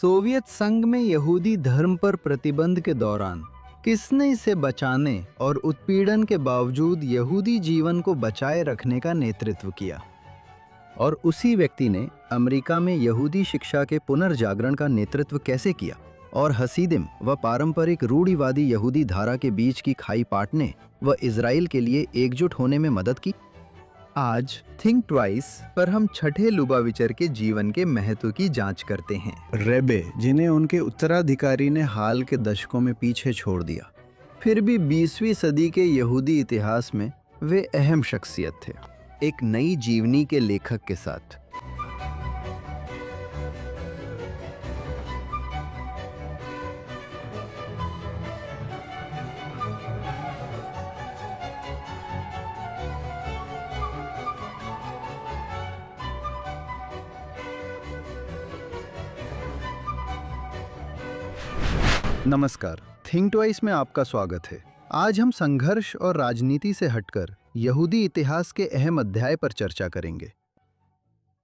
Soviet संघ में यहूदी धर्म पर प्रतिबंध के दौरान किसने इसे बचाने और उत्पीड़न के बावजूद यहूदी जीवन को बचाए रखने का नेतृत्व किया? और उसी व्यक्ति ने अमेरिका में यहूदी शिक्षा के पुनर्जागरण का नेतृत्व कैसे किया और हसीदिम व पारंपरिक रूढ़िवादी यहूदी धारा के बीच की खाई पाटने व इजराइल के लिए एकजुट होने में मदद की? आज थिंक ट्वाइस पर हम छठे लुबाविचर के जीवन के महत्व की जांच करते हैं। रेबे, जिन्हें उनके उत्तराधिकारी ने हाल के दशकों में पीछे छोड़ दिया, फिर भी 20वीं सदी के यहूदी इतिहास में वे अहम शख्सियत थे, एक नई जीवनी के लेखक के साथ। नमस्कार, थिंक ट्वाइस में आपका स्वागत है। आज हम संघर्ष और राजनीति से हटकर यहूदी इतिहास के अहम अध्याय पर चर्चा करेंगे।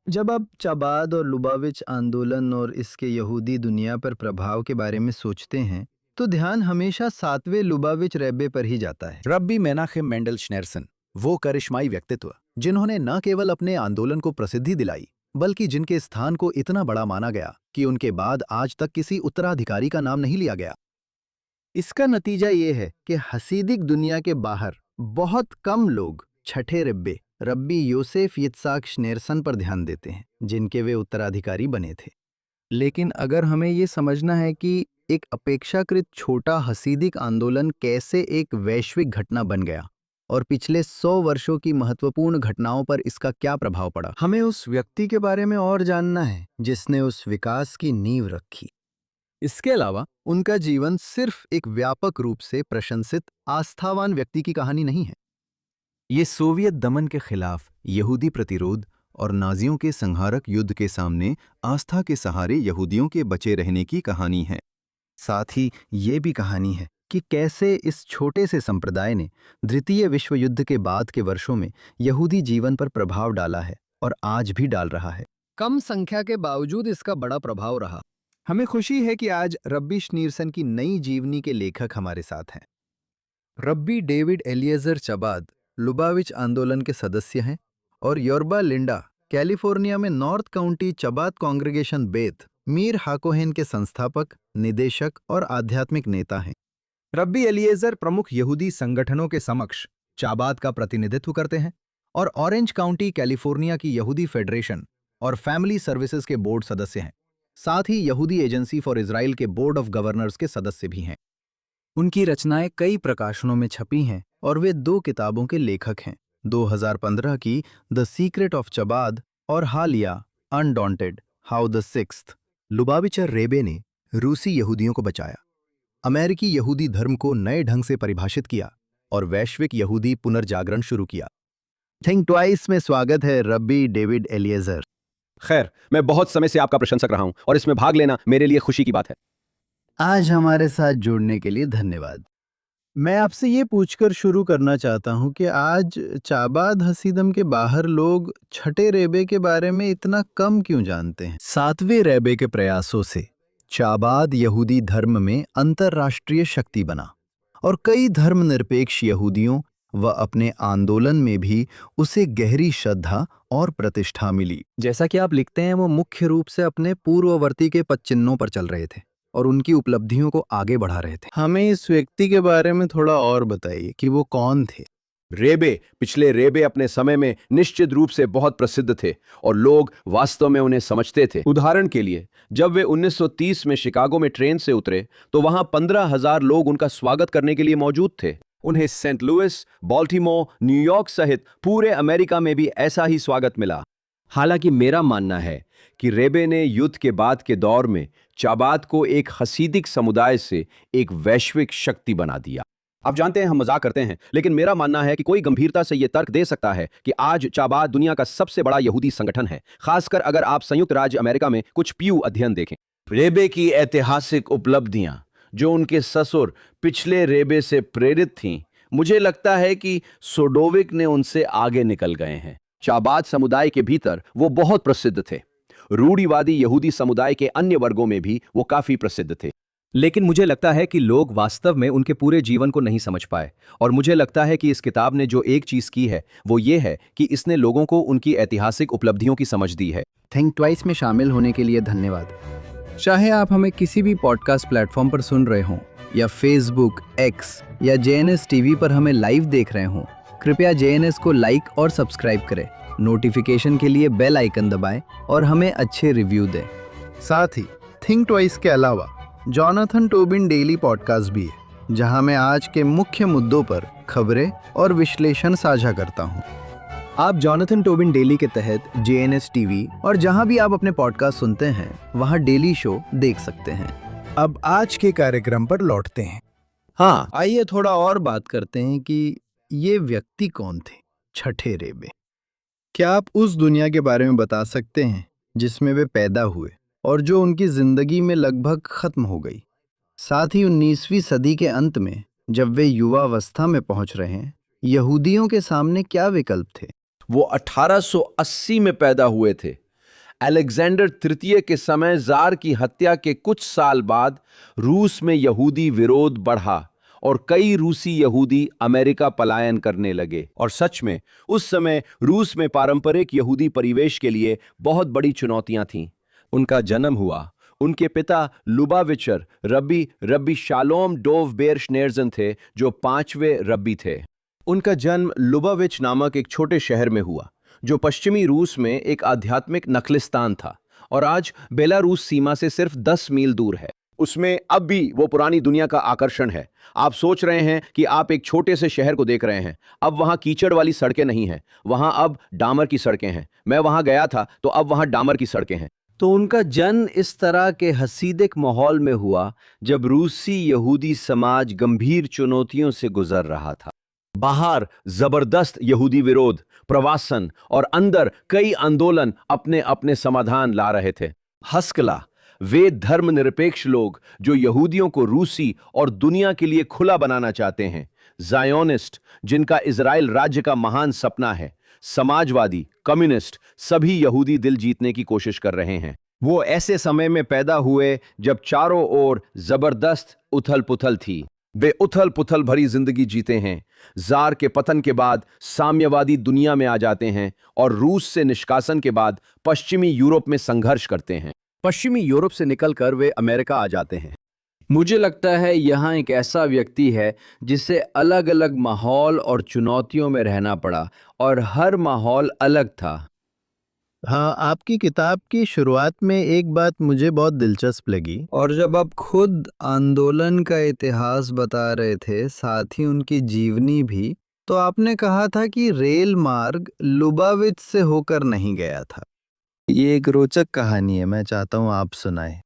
जब आप चाबाद और लुबाविच आंदोलन और इसके यहूदी दुनिया पर प्रभाव के बारे में सोचते हैं तो ध्यान हमेशा 7वें लुबाविच रेबे पर ही जाता है। रब्बी मेनाहेम मेंडल श्नेरसन, वो करिश्माई व्यक्तित्व जिन्होंने न केवल अपने आंदोलन को प्रसिद्धि दिलाई बल्कि जिनके स्थान को इतना बड़ा माना गया कि उनके बाद आज तक किसी उत्तराधिकारी का नाम नहीं लिया गया। इसका नतीजा ये है कि हसीदिक दुनिया के बाहर बहुत कम लोग छठे रेबे रब्बी योसेफ यित्साक श्नेरसन पर ध्यान देते हैं, जिनके वे उत्तराधिकारी बने थे। लेकिन अगर हमें ये समझना है कि एक अपेक्षाकृत छोटा हसीदिक आंदोलन कैसे एक वैश्विक घटना बन गया और पिछले 100 वर्षों की महत्वपूर्ण घटनाओं पर इसका क्या प्रभाव पड़ा, हमें उस व्यक्ति के बारे में और जानना है जिसने उस विकास की नींव रखी। इसके अलावा उनका जीवन सिर्फ एक व्यापक रूप से प्रशंसित आस्थावान व्यक्ति की कहानी नहीं है। ये सोवियत दमन के खिलाफ यहूदी प्रतिरोध और नाजियों के संहारक युद्ध के सामने आस्था के सहारे यहूदियों के बचे रहने की कहानी है। साथ ही ये भी कहानी है कि कैसे इस छोटे से संप्रदाय ने द्वितीय विश्व युद्ध के बाद के वर्षों में यहूदी जीवन पर प्रभाव डाला है और आज भी डाल रहा है। कम संख्या के बावजूद इसका बड़ा प्रभाव रहा। हमें खुशी है कि आज रब्बी श्नीरसन की नई जीवनी के लेखक हमारे साथ हैं। रब्बी डेविड एलिएज़र चाबाद लुबाविच आंदोलन के सदस्य हैं और योर्बा लिंडा कैलिफोर्निया में North County Chabad Congregation Beth Meir HaKohen के संस्थापक, निदेशक और आध्यात्मिक नेता हैं। रब्बी एलिएज़र प्रमुख यहूदी संगठनों के समक्ष चाबाद का प्रतिनिधित्व करते हैं और ऑरेंज काउंटी कैलिफोर्निया की यहूदी फेडरेशन और फैमिली सर्विसेज के बोर्ड सदस्य हैं। साथ ही यहूदी एजेंसी फॉर इजराइल के बोर्ड ऑफ गवर्नर्स के सदस्य भी हैं। उनकी रचनाएं कई प्रकाशनों में छपी हैं और वे 2 किताबों के लेखक हैं, 2015 की द सीक्रेट ऑफ चाबाद और हालिया अनडॉन्टेड हाउ द सिक्स्थ लुबाविचर रेबे ने रूसी यहूदियों को बचाया, अमेरिकी यहूदी धर्म को नए ढंग से परिभाषित किया और वैश्विक यहूदी पुनर्जागरण शुरू किया। थिंक ट्वाइस में स्वागत है रब्बी डेविड एलिएज़र। खैर, मैं बहुत समय से आपका प्रशंसक रहा हूं और इसमें भाग लेना मेरे लिए खुशी की बात है। आज हमारे साथ जुड़ने के लिए धन्यवाद। मैं आपसे ये पूछकर शुरू करना चाहता हूं कि आज चाबाद हसीदम के बाहर लोग छठे रेबे के बारे में इतना कम क्यों जानते हैं? 7वें रेबे के प्रयासों से चाबाद यहूदी धर्म में अंतर्राष्ट्रीय शक्ति बना और कई धर्मनिरपेक्ष यहूदियों व अपने आंदोलन में भी उसे गहरी श्रद्धा और प्रतिष्ठा मिली। जैसा कि आप लिखते हैं, वो मुख्य रूप से अपने पूर्ववर्ती के पदचिह्नों पर चल रहे थे और उनकी उपलब्धियों को आगे बढ़ा रहे थे। हमें इस व्यक्ति के बारे में थोड़ा और बताइए कि वो कौन थे? रेबे, पिछले रेबे अपने समय में निश्चित रूप से बहुत प्रसिद्ध थे और लोग वास्तव में उन्हें समझते थे। उदाहरण के लिए, जब वे 1930 में शिकागो में ट्रेन से उतरे तो वहां 15,000 लोग उनका स्वागत करने के लिए मौजूद थे। उन्हें सेंट लुइस, बाल्टीमोर, न्यूयॉर्क सहित पूरे अमेरिका में भी ऐसा ही स्वागत मिला। हालांकि मेरा मानना है कि रेबे ने युद्ध के बाद के दौर में चाबाद को एक हसीदिक समुदाय से एक वैश्विक शक्ति बना दिया। आप जानते हैं, हम मजाक करते हैं, लेकिन मेरा मानना है कि कोई गंभीरता से यह तर्क दे सकता है कि आज चाबाद दुनिया का सबसे बड़ा यहूदी संगठन है, खासकर अगर आप संयुक्त राज्य अमेरिका में कुछ प्यू अध्ययन देखें। रेबे की ऐतिहासिक उपलब्धियां जो उनके ससुर पिछले रेबे से प्रेरित थीं, मुझे लगता है कि सोडोविक ने उनसे आगे निकल गए हैं। चाबाद समुदाय के भीतर वो बहुत प्रसिद्ध थे। रूढ़िवादी यहूदी समुदाय के अन्य वर्गों में भी वो काफी प्रसिद्ध थे। लेकिन मुझे लगता है कि लोग वास्तव में उनके पूरे जीवन को नहीं समझ पाए, और मुझे लगता है कि इस किताब ने जो एक चीज की है वो ये है कि इसने लोगों को उनकी ऐतिहासिक उपलब्धियों की समझ दी है। थिंक ट्वाइस में शामिल होने के लिए धन्यवाद। चाहे आप हमें किसी भी पॉडकास्ट प्लेटफॉर्म पर सुन रहे हों या फेसबुक, एक्स या JNS टीवी पर हमें लाइव देख रहे हों, कृपया JNS को लाइक और सब्सक्राइब करें, नोटिफिकेशन के लिए बेल आइकन दबाएं और हमें अच्छे रिव्यू दें। साथ ही थिंक ट्वाइस के अलावा जॉनथन टोबिन डेली पॉडकास्ट भी है, जहां मैं आज के मुख्य मुद्दों पर खबरें और विश्लेषण साझा करता हूं। आप जॉनथन टोबिन डेली के तहत JNS टीवी और जहां भी आप अपने पॉडकास्ट सुनते हैं वहां डेली शो देख सकते हैं। अब आज के कार्यक्रम पर लौटते हैं। हाँ, आइए थोड़ा और बात करते हैं कि ये व्यक्ति कौन थे, छठे रेबे। क्या आप उस दुनिया के बारे में बता सकते हैं जिसमें वे पैदा हुए और जो उनकी जिंदगी में लगभग खत्म हो गई? साथ ही 19वीं सदी के अंत में जब वे युवावस्था में पहुंच रहे हैं, यहूदियों के सामने क्या विकल्प थे? वो 1880 में पैदा हुए थे। अलेक्जेंडर तृतीय के समय जार की हत्या के कुछ साल बाद रूस में यहूदी विरोध बढ़ा और कई रूसी यहूदी अमेरिका पलायन करने लगे। और सच में उस समय रूस में पारंपरिक यहूदी परिवेश के लिए बहुत बड़ी चुनौतियां थीं। उनका जन्म हुआ। उनके पिता लुबाविचर रब्बी शालोम डोव बेर श्नेर्जन थे, जो 5वें रब्बी थे। उनका जन्म लुबाविच नामक एक छोटे शहर में हुआ, जो पश्चिमी रूस में एक आध्यात्मिक नखलिस्तान था और आज बेलारूस सीमा से सिर्फ 10 मील दूर है। उसमें अब भी वो पुरानी दुनिया का आकर्षण है। आप सोच रहे हैं कि आप एक छोटे से शहर को देख रहे हैं। अब वहां कीचड़ वाली सड़कें नहीं हैं, वहां अब डामर की सड़कें हैं। मैं वहां गया था तो अब वहां डामर की सड़कें हैं। तो उनका जन्म इस तरह के हसीदिक माहौल में हुआ जब रूसी यहूदी समाज गंभीर चुनौतियों से गुजर रहा था। बाहर जबरदस्त यहूदी विरोध, प्रवासन और अंदर कई आंदोलन अपने अपने समाधान ला रहे थे। हस्कला, वे धर्मनिरपेक्ष लोग जो यहूदियों को रूसी और दुनिया के लिए खुला बनाना चाहते हैं। जायोनिस्ट, जिनका इजराइल राज्य का महान सपना है। समाजवादी, कम्युनिस्ट, सभी यहूदी दिल जीतने की कोशिश कर रहे हैं। वो ऐसे समय में पैदा हुए जब चारों ओर जबरदस्त उथल पुथल थी। वे उथल पुथल भरी जिंदगी जीते हैं। जार के पतन के बाद साम्यवादी दुनिया में आ जाते हैं और रूस से निष्कासन के बाद पश्चिमी यूरोप में संघर्ष करते हैं। पश्चिमी यूरोप से निकलकर वे अमेरिका आ जाते हैं। मुझे लगता है यहाँ एक ऐसा व्यक्ति है जिसे अलग अलग माहौल और चुनौतियों में रहना पड़ा और हर माहौल अलग था। हाँ, आपकी किताब की शुरुआत में एक बात मुझे बहुत दिलचस्प लगी, और जब आप खुद आंदोलन का इतिहास बता रहे थे, साथ ही उनकी जीवनी भी, तो आपने कहा था कि रेल मार्ग लुबाविच से होकर नहीं गया था। ये एक रोचक कहानी है, मैं चाहता हूँ आप सुनाएं।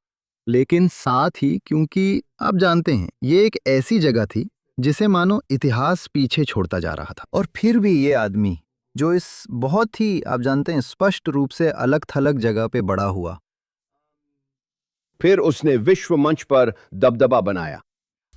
लेकिन साथ ही, क्योंकि आप जानते हैं ये एक ऐसी जगह थी जिसे मानो इतिहास पीछे छोड़ता जा रहा था, और फिर भी ये आदमी जो इस बहुत ही, आप जानते हैं, स्पष्ट रूप से अलग थलग जगह पे बड़ा हुआ, फिर उसने विश्व मंच पर दबदबा बनाया।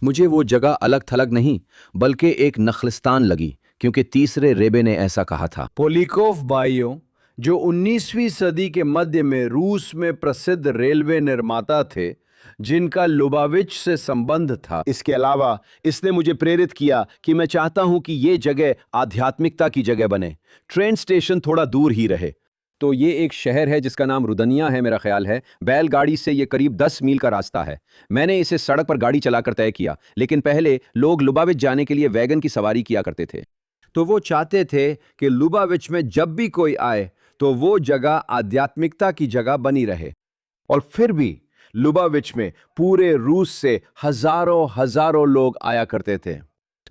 मुझे वो जगह अलग थलग नहीं बल्कि एक नखलिस्तान लगी, क्योंकि तीसरे रेबे ने ऐसा कहा था। पोलिकोव भाइयों, जो 19वीं सदी के मध्य में रूस में प्रसिद्ध रेलवे निर्माता थे, जिनका लुबाविच से संबंध था। इसके अलावा इसने मुझे प्रेरित किया कि मैं चाहता हूं कि ये जगह आध्यात्मिकता की जगह बने, ट्रेन स्टेशन थोड़ा दूर ही रहे। तो ये एक शहर है जिसका नाम रुदनिया है, मेरा ख्याल है। बैलगाड़ी से ये करीब 10 मील का रास्ता है। मैंने इसे सड़क पर गाड़ी चलाकर तय किया, लेकिन पहले लोग लुबाविच जाने के लिए वैगन की सवारी किया करते थे। तो वो चाहते थे कि लुबाविच में जब भी कोई आए तो वो जगह आध्यात्मिकता की जगह बनी रहे। और फिर भी लुबाविच में पूरे रूस से हजारों हजारों लोग आया करते थे।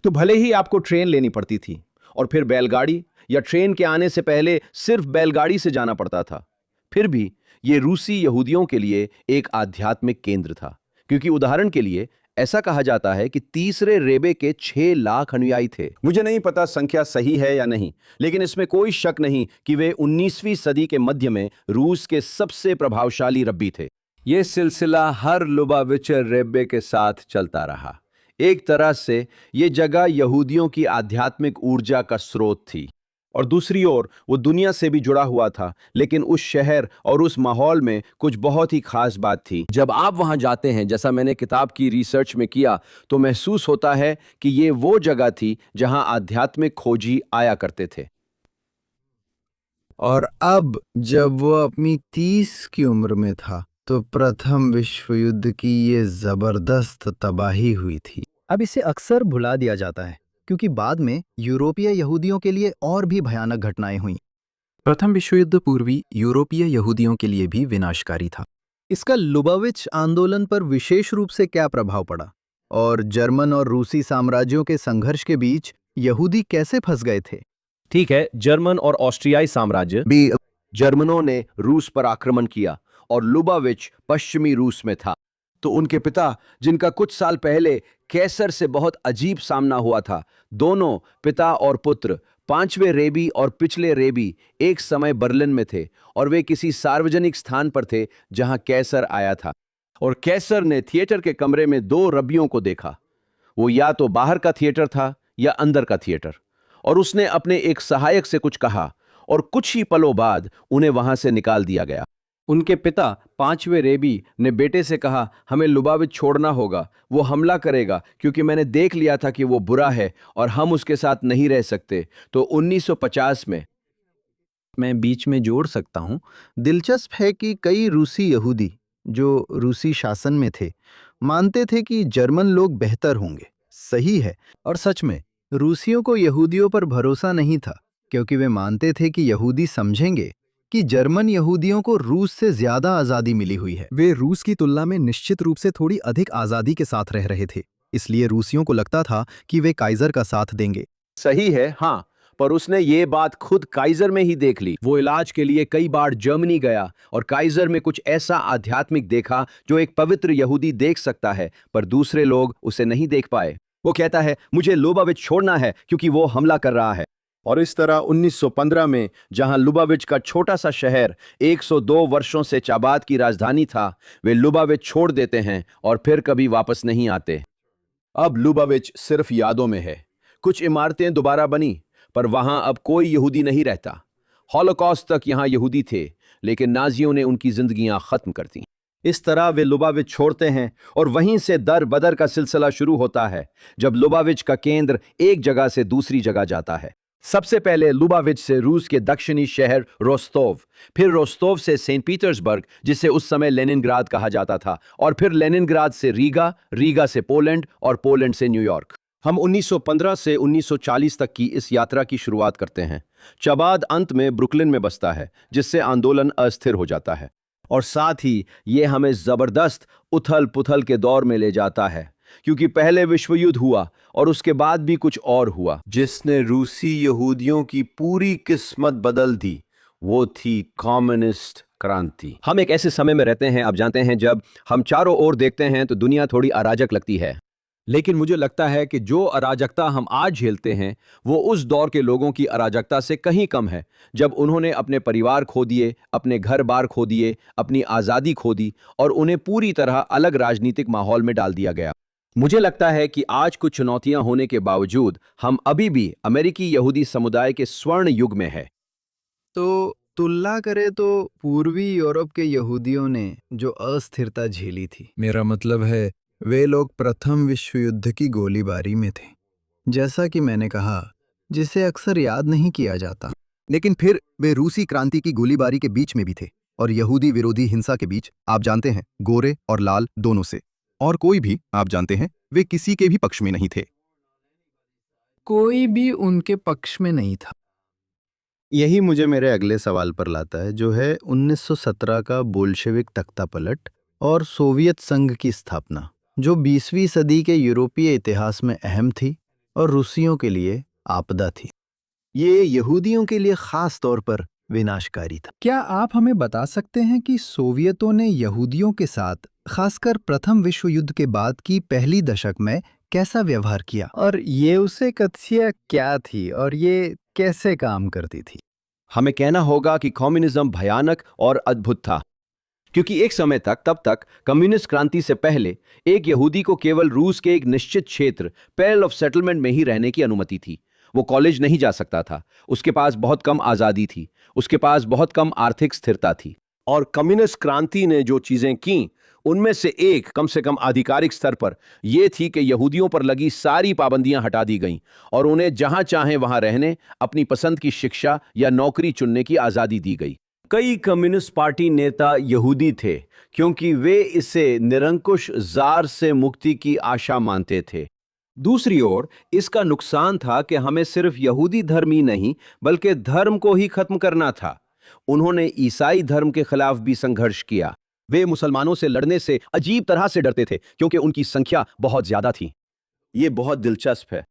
तो भले ही आपको ट्रेन लेनी पड़ती थी और फिर बैलगाड़ी, या ट्रेन के आने से पहले सिर्फ बैलगाड़ी से जाना पड़ता था, फिर भी ये रूसी यहूदियों के लिए एक आध्यात्मिक केंद्र था। क्योंकि उदाहरण के लिए ऐसा कहा जाता है कि तीसरे रेबे के 6 लाख अनुयायी थे। मुझे नहीं पता संख्या सही है या नहीं, लेकिन इसमें कोई शक नहीं कि वे 19वीं सदी के मध्य में रूस के सबसे प्रभावशाली रब्बी थे। यह सिलसिला हर लुबाविचर रेबे के साथ चलता रहा। एक तरह से यह जगह यहूदियों की आध्यात्मिक ऊर्जा का स्रोत थी। और दूसरी ओर वो दुनिया से भी जुड़ा हुआ था, लेकिन उस शहर और उस माहौल में कुछ बहुत ही खास बात थी। जब आप वहां जाते हैं, जैसा मैंने किताब की रिसर्च में किया, तो महसूस होता है कि ये वो जगह थी जहां आध्यात्मिक खोजी आया करते थे। और अब जब वो अपनी 30 की उम्र में था तो प्रथम विश्व युद्ध की ये जबरदस्त तबाही हुई थी। अब इसे अक्सर भुला दिया जाता है क्योंकि बाद में यूरोपीय यहूदियों के लिए और भी भयानक घटनाएं हुईं। प्रथम विश्व युद्ध पूर्वी यूरोपीय यहूदियों के लिए भी विनाशकारी था। इसका लुबाविच आंदोलन पर विशेष रूप से क्या प्रभाव पड़ा और जर्मन और रूसी साम्राज्यों के संघर्ष के बीच यहूदी कैसे फंस गए थे? ठीक है, जर्मन और ऑस्ट्रियाई साम्राज्य भी जर्मनों ने रूस पर आक्रमण किया और लुबाविच पश्चिमी रूस में था। तो उनके पिता, जिनका कुछ साल पहले कैसर से बहुत अजीब सामना हुआ था, दोनों पिता और पुत्र, पांचवें रेबी और पिछले रेबी, एक समय बर्लिन में थे और वे किसी सार्वजनिक स्थान पर थे जहां कैसर आया था। और कैसर ने थिएटर के कमरे में दो रबियों को देखा। वो या तो बाहर का थिएटर था या अंदर का थिएटर। और उसने अपने एक सहायक से कुछ कहा और कुछ ही पलों बाद उन्हें वहां से निकाल दिया गया। उनके पिता, पांचवें रेबी, ने बेटे से कहा, हमें लुबाविच छोड़ना होगा, वो हमला करेगा, क्योंकि मैंने देख लिया था कि वो बुरा है और हम उसके साथ नहीं रह सकते। तो 1950 में मैं बीच में जोड़ सकता हूं, दिलचस्प है कि कई रूसी यहूदी जो रूसी शासन में थे मानते थे कि जर्मन लोग बेहतर होंगे। सही है, और सच में रूसियों को यहूदियों पर भरोसा नहीं था क्योंकि वे मानते थे कि यहूदी समझेंगे कि जर्मन यहूदियों को रूस से ज्यादा आजादी मिली हुई है। वे रूस की तुलना में निश्चित रूप से थोड़ी अधिक आजादी के साथ रह रहे थे, इसलिए रूसियों को लगता था कि वे काइजर का साथ देंगे। सही है, हाँ, पर उसने ये बात खुद काइजर में ही देख ली। वो इलाज के लिए कई बार जर्मनी गया और काइजर में कुछ ऐसा आध्यात्मिक देखा जो एक पवित्र यहूदी देख सकता है, पर दूसरे लोग उसे नहीं देख पाए। वो कहता है, मुझे लुबाविच छोड़ना है क्योंकि वो हमला कर रहा है। और इस तरह 1915 में, जहां लुबाविच का छोटा सा शहर 102 वर्षों से चाबाद की राजधानी था, वे लुबाविच छोड़ देते हैं और फिर कभी वापस नहीं आते। अब लुबाविच सिर्फ यादों में है। कुछ इमारतें दोबारा बनी, पर वहां अब कोई यहूदी नहीं रहता। हॉलोकॉस्ट तक यहां यहूदी थे, लेकिन नाजियों ने उनकी जिंदगियां खत्म कर दी। इस तरह वे लुबाविच छोड़ते हैं और वहीं से दर बदर का सिलसिला शुरू होता है, जब लुबाविच का केंद्र एक जगह से दूसरी जगह जाता है। सबसे पहले लुबाविच से रूस के दक्षिणी शहर रोस्तोव, फिर रोस्तोव से सेंट पीटर्सबर्ग, जिसे उस समय लेनिनग्राद कहा जाता था, और फिर लेनिनग्राद से रीगा, रीगा से पोलैंड और पोलैंड से न्यूयॉर्क। हम 1915 से 1940 तक की इस यात्रा की शुरुआत करते हैं। चाबाद अंत में ब्रुकलिन में बसता है, जिससे आंदोलन अस्थिर हो जाता है, और साथ ही ये हमें जबरदस्त उथल पुथल के दौर में ले जाता है, क्योंकि पहले विश्व युद्ध हुआ और उसके बाद भी कुछ और हुआ जिसने रूसी यहूदियों की पूरी किस्मत बदल दी। वो थी कम्युनिस्ट क्रांति। हम एक ऐसे समय में रहते हैं, आप जानते हैं, जब हम चारों ओर देखते हैं तो दुनिया थोड़ी अराजक लगती है। लेकिन मुझे लगता है कि जो अराजकता हम आज झेलते हैं वो उस दौर के लोगों की अराजकता से कहीं कम है, जब उन्होंने अपने परिवार खो दिए, अपने घर बार खो दिए, अपनी आज़ादी खो दी और उन्हें पूरी तरह अलग राजनीतिक माहौल में डाल दिया गया। मुझे लगता है कि आज कुछ चुनौतियां होने के बावजूद हम अभी भी अमेरिकी यहूदी समुदाय के स्वर्ण युग में है। तो तुलना करें तो पूर्वी यूरोप के यहूदियों ने जो अस्थिरता झेली थी, मेरा मतलब है वे लोग प्रथम विश्व युद्ध की गोलीबारी में थे, जैसा कि मैंने कहा, जिसे अक्सर याद नहीं किया जाता। लेकिन फिर वे रूसी क्रांति की गोलीबारी के बीच में भी थे और यहूदी विरोधी हिंसा के बीच, आप जानते हैं, गोरे और लाल दोनों से, और कोई भी, आप जानते हैं, वे किसी के भी पक्ष में नहीं थे। कोई भी उनके पक्ष में नहीं था। यही मुझे मेरे अगले सवाल पर लाता है, जो है 1917 का बोल्शेविक तख्तापलट और सोवियत संघ की स्थापना, जो 20वीं सदी के यूरोपीय इतिहास में अहम थी और रूसियों के लिए आपदा थी। ये यहूदियों के लिए खास तौर पर विनाशकारी था। क्या आप हमें बता सकते हैं कि सोवियतों ने यहूदियों के साथ, खासकर प्रथम विश्व युद्ध के बाद की पहली दशक में, कैसा व्यवहार किया, और ये उसे कथ्य क्या थी और ये कैसे काम करती थी? हमें कहना होगा कि कम्युनिज्म भयानक और अद्भुत था, क्योंकि एक समय तक, तब तक कम्युनिस्ट क्रांति से पहले, एक यहूदी को केवल रूस के एक निश्चित क्षेत्र, पैल ऑफ सेटलमेंट में ही रहने की अनुमति थी। वो कॉलेज नहीं जा सकता था, उसके पास बहुत कम आज़ादी थी, उसके पास बहुत कम आर्थिक स्थिरता थी। और कम्युनिस्ट क्रांति ने जो चीज़ें की उनमें से एक, कम से कम आधिकारिक स्तर पर, यह थी कि यहूदियों पर लगी सारी पाबंदियां हटा दी गईं और उन्हें जहां चाहें वहां रहने, अपनी पसंद की शिक्षा या नौकरी चुनने की आज़ादी दी गई। कई कम्युनिस्ट पार्टी नेता यहूदी थे क्योंकि वे इसे निरंकुश जार से मुक्ति की आशा मानते थे। दूसरी ओर इसका नुकसान था कि हमें सिर्फ यहूदी धर्म ही नहीं बल्कि धर्म को ही खत्म करना था। उन्होंने ईसाई धर्म के खिलाफ भी संघर्ष किया। वे मुसलमानों से लड़ने से अजीब तरह से डरते थे क्योंकि उनकी संख्या बहुत ज्यादा थी। ये बहुत दिलचस्प है।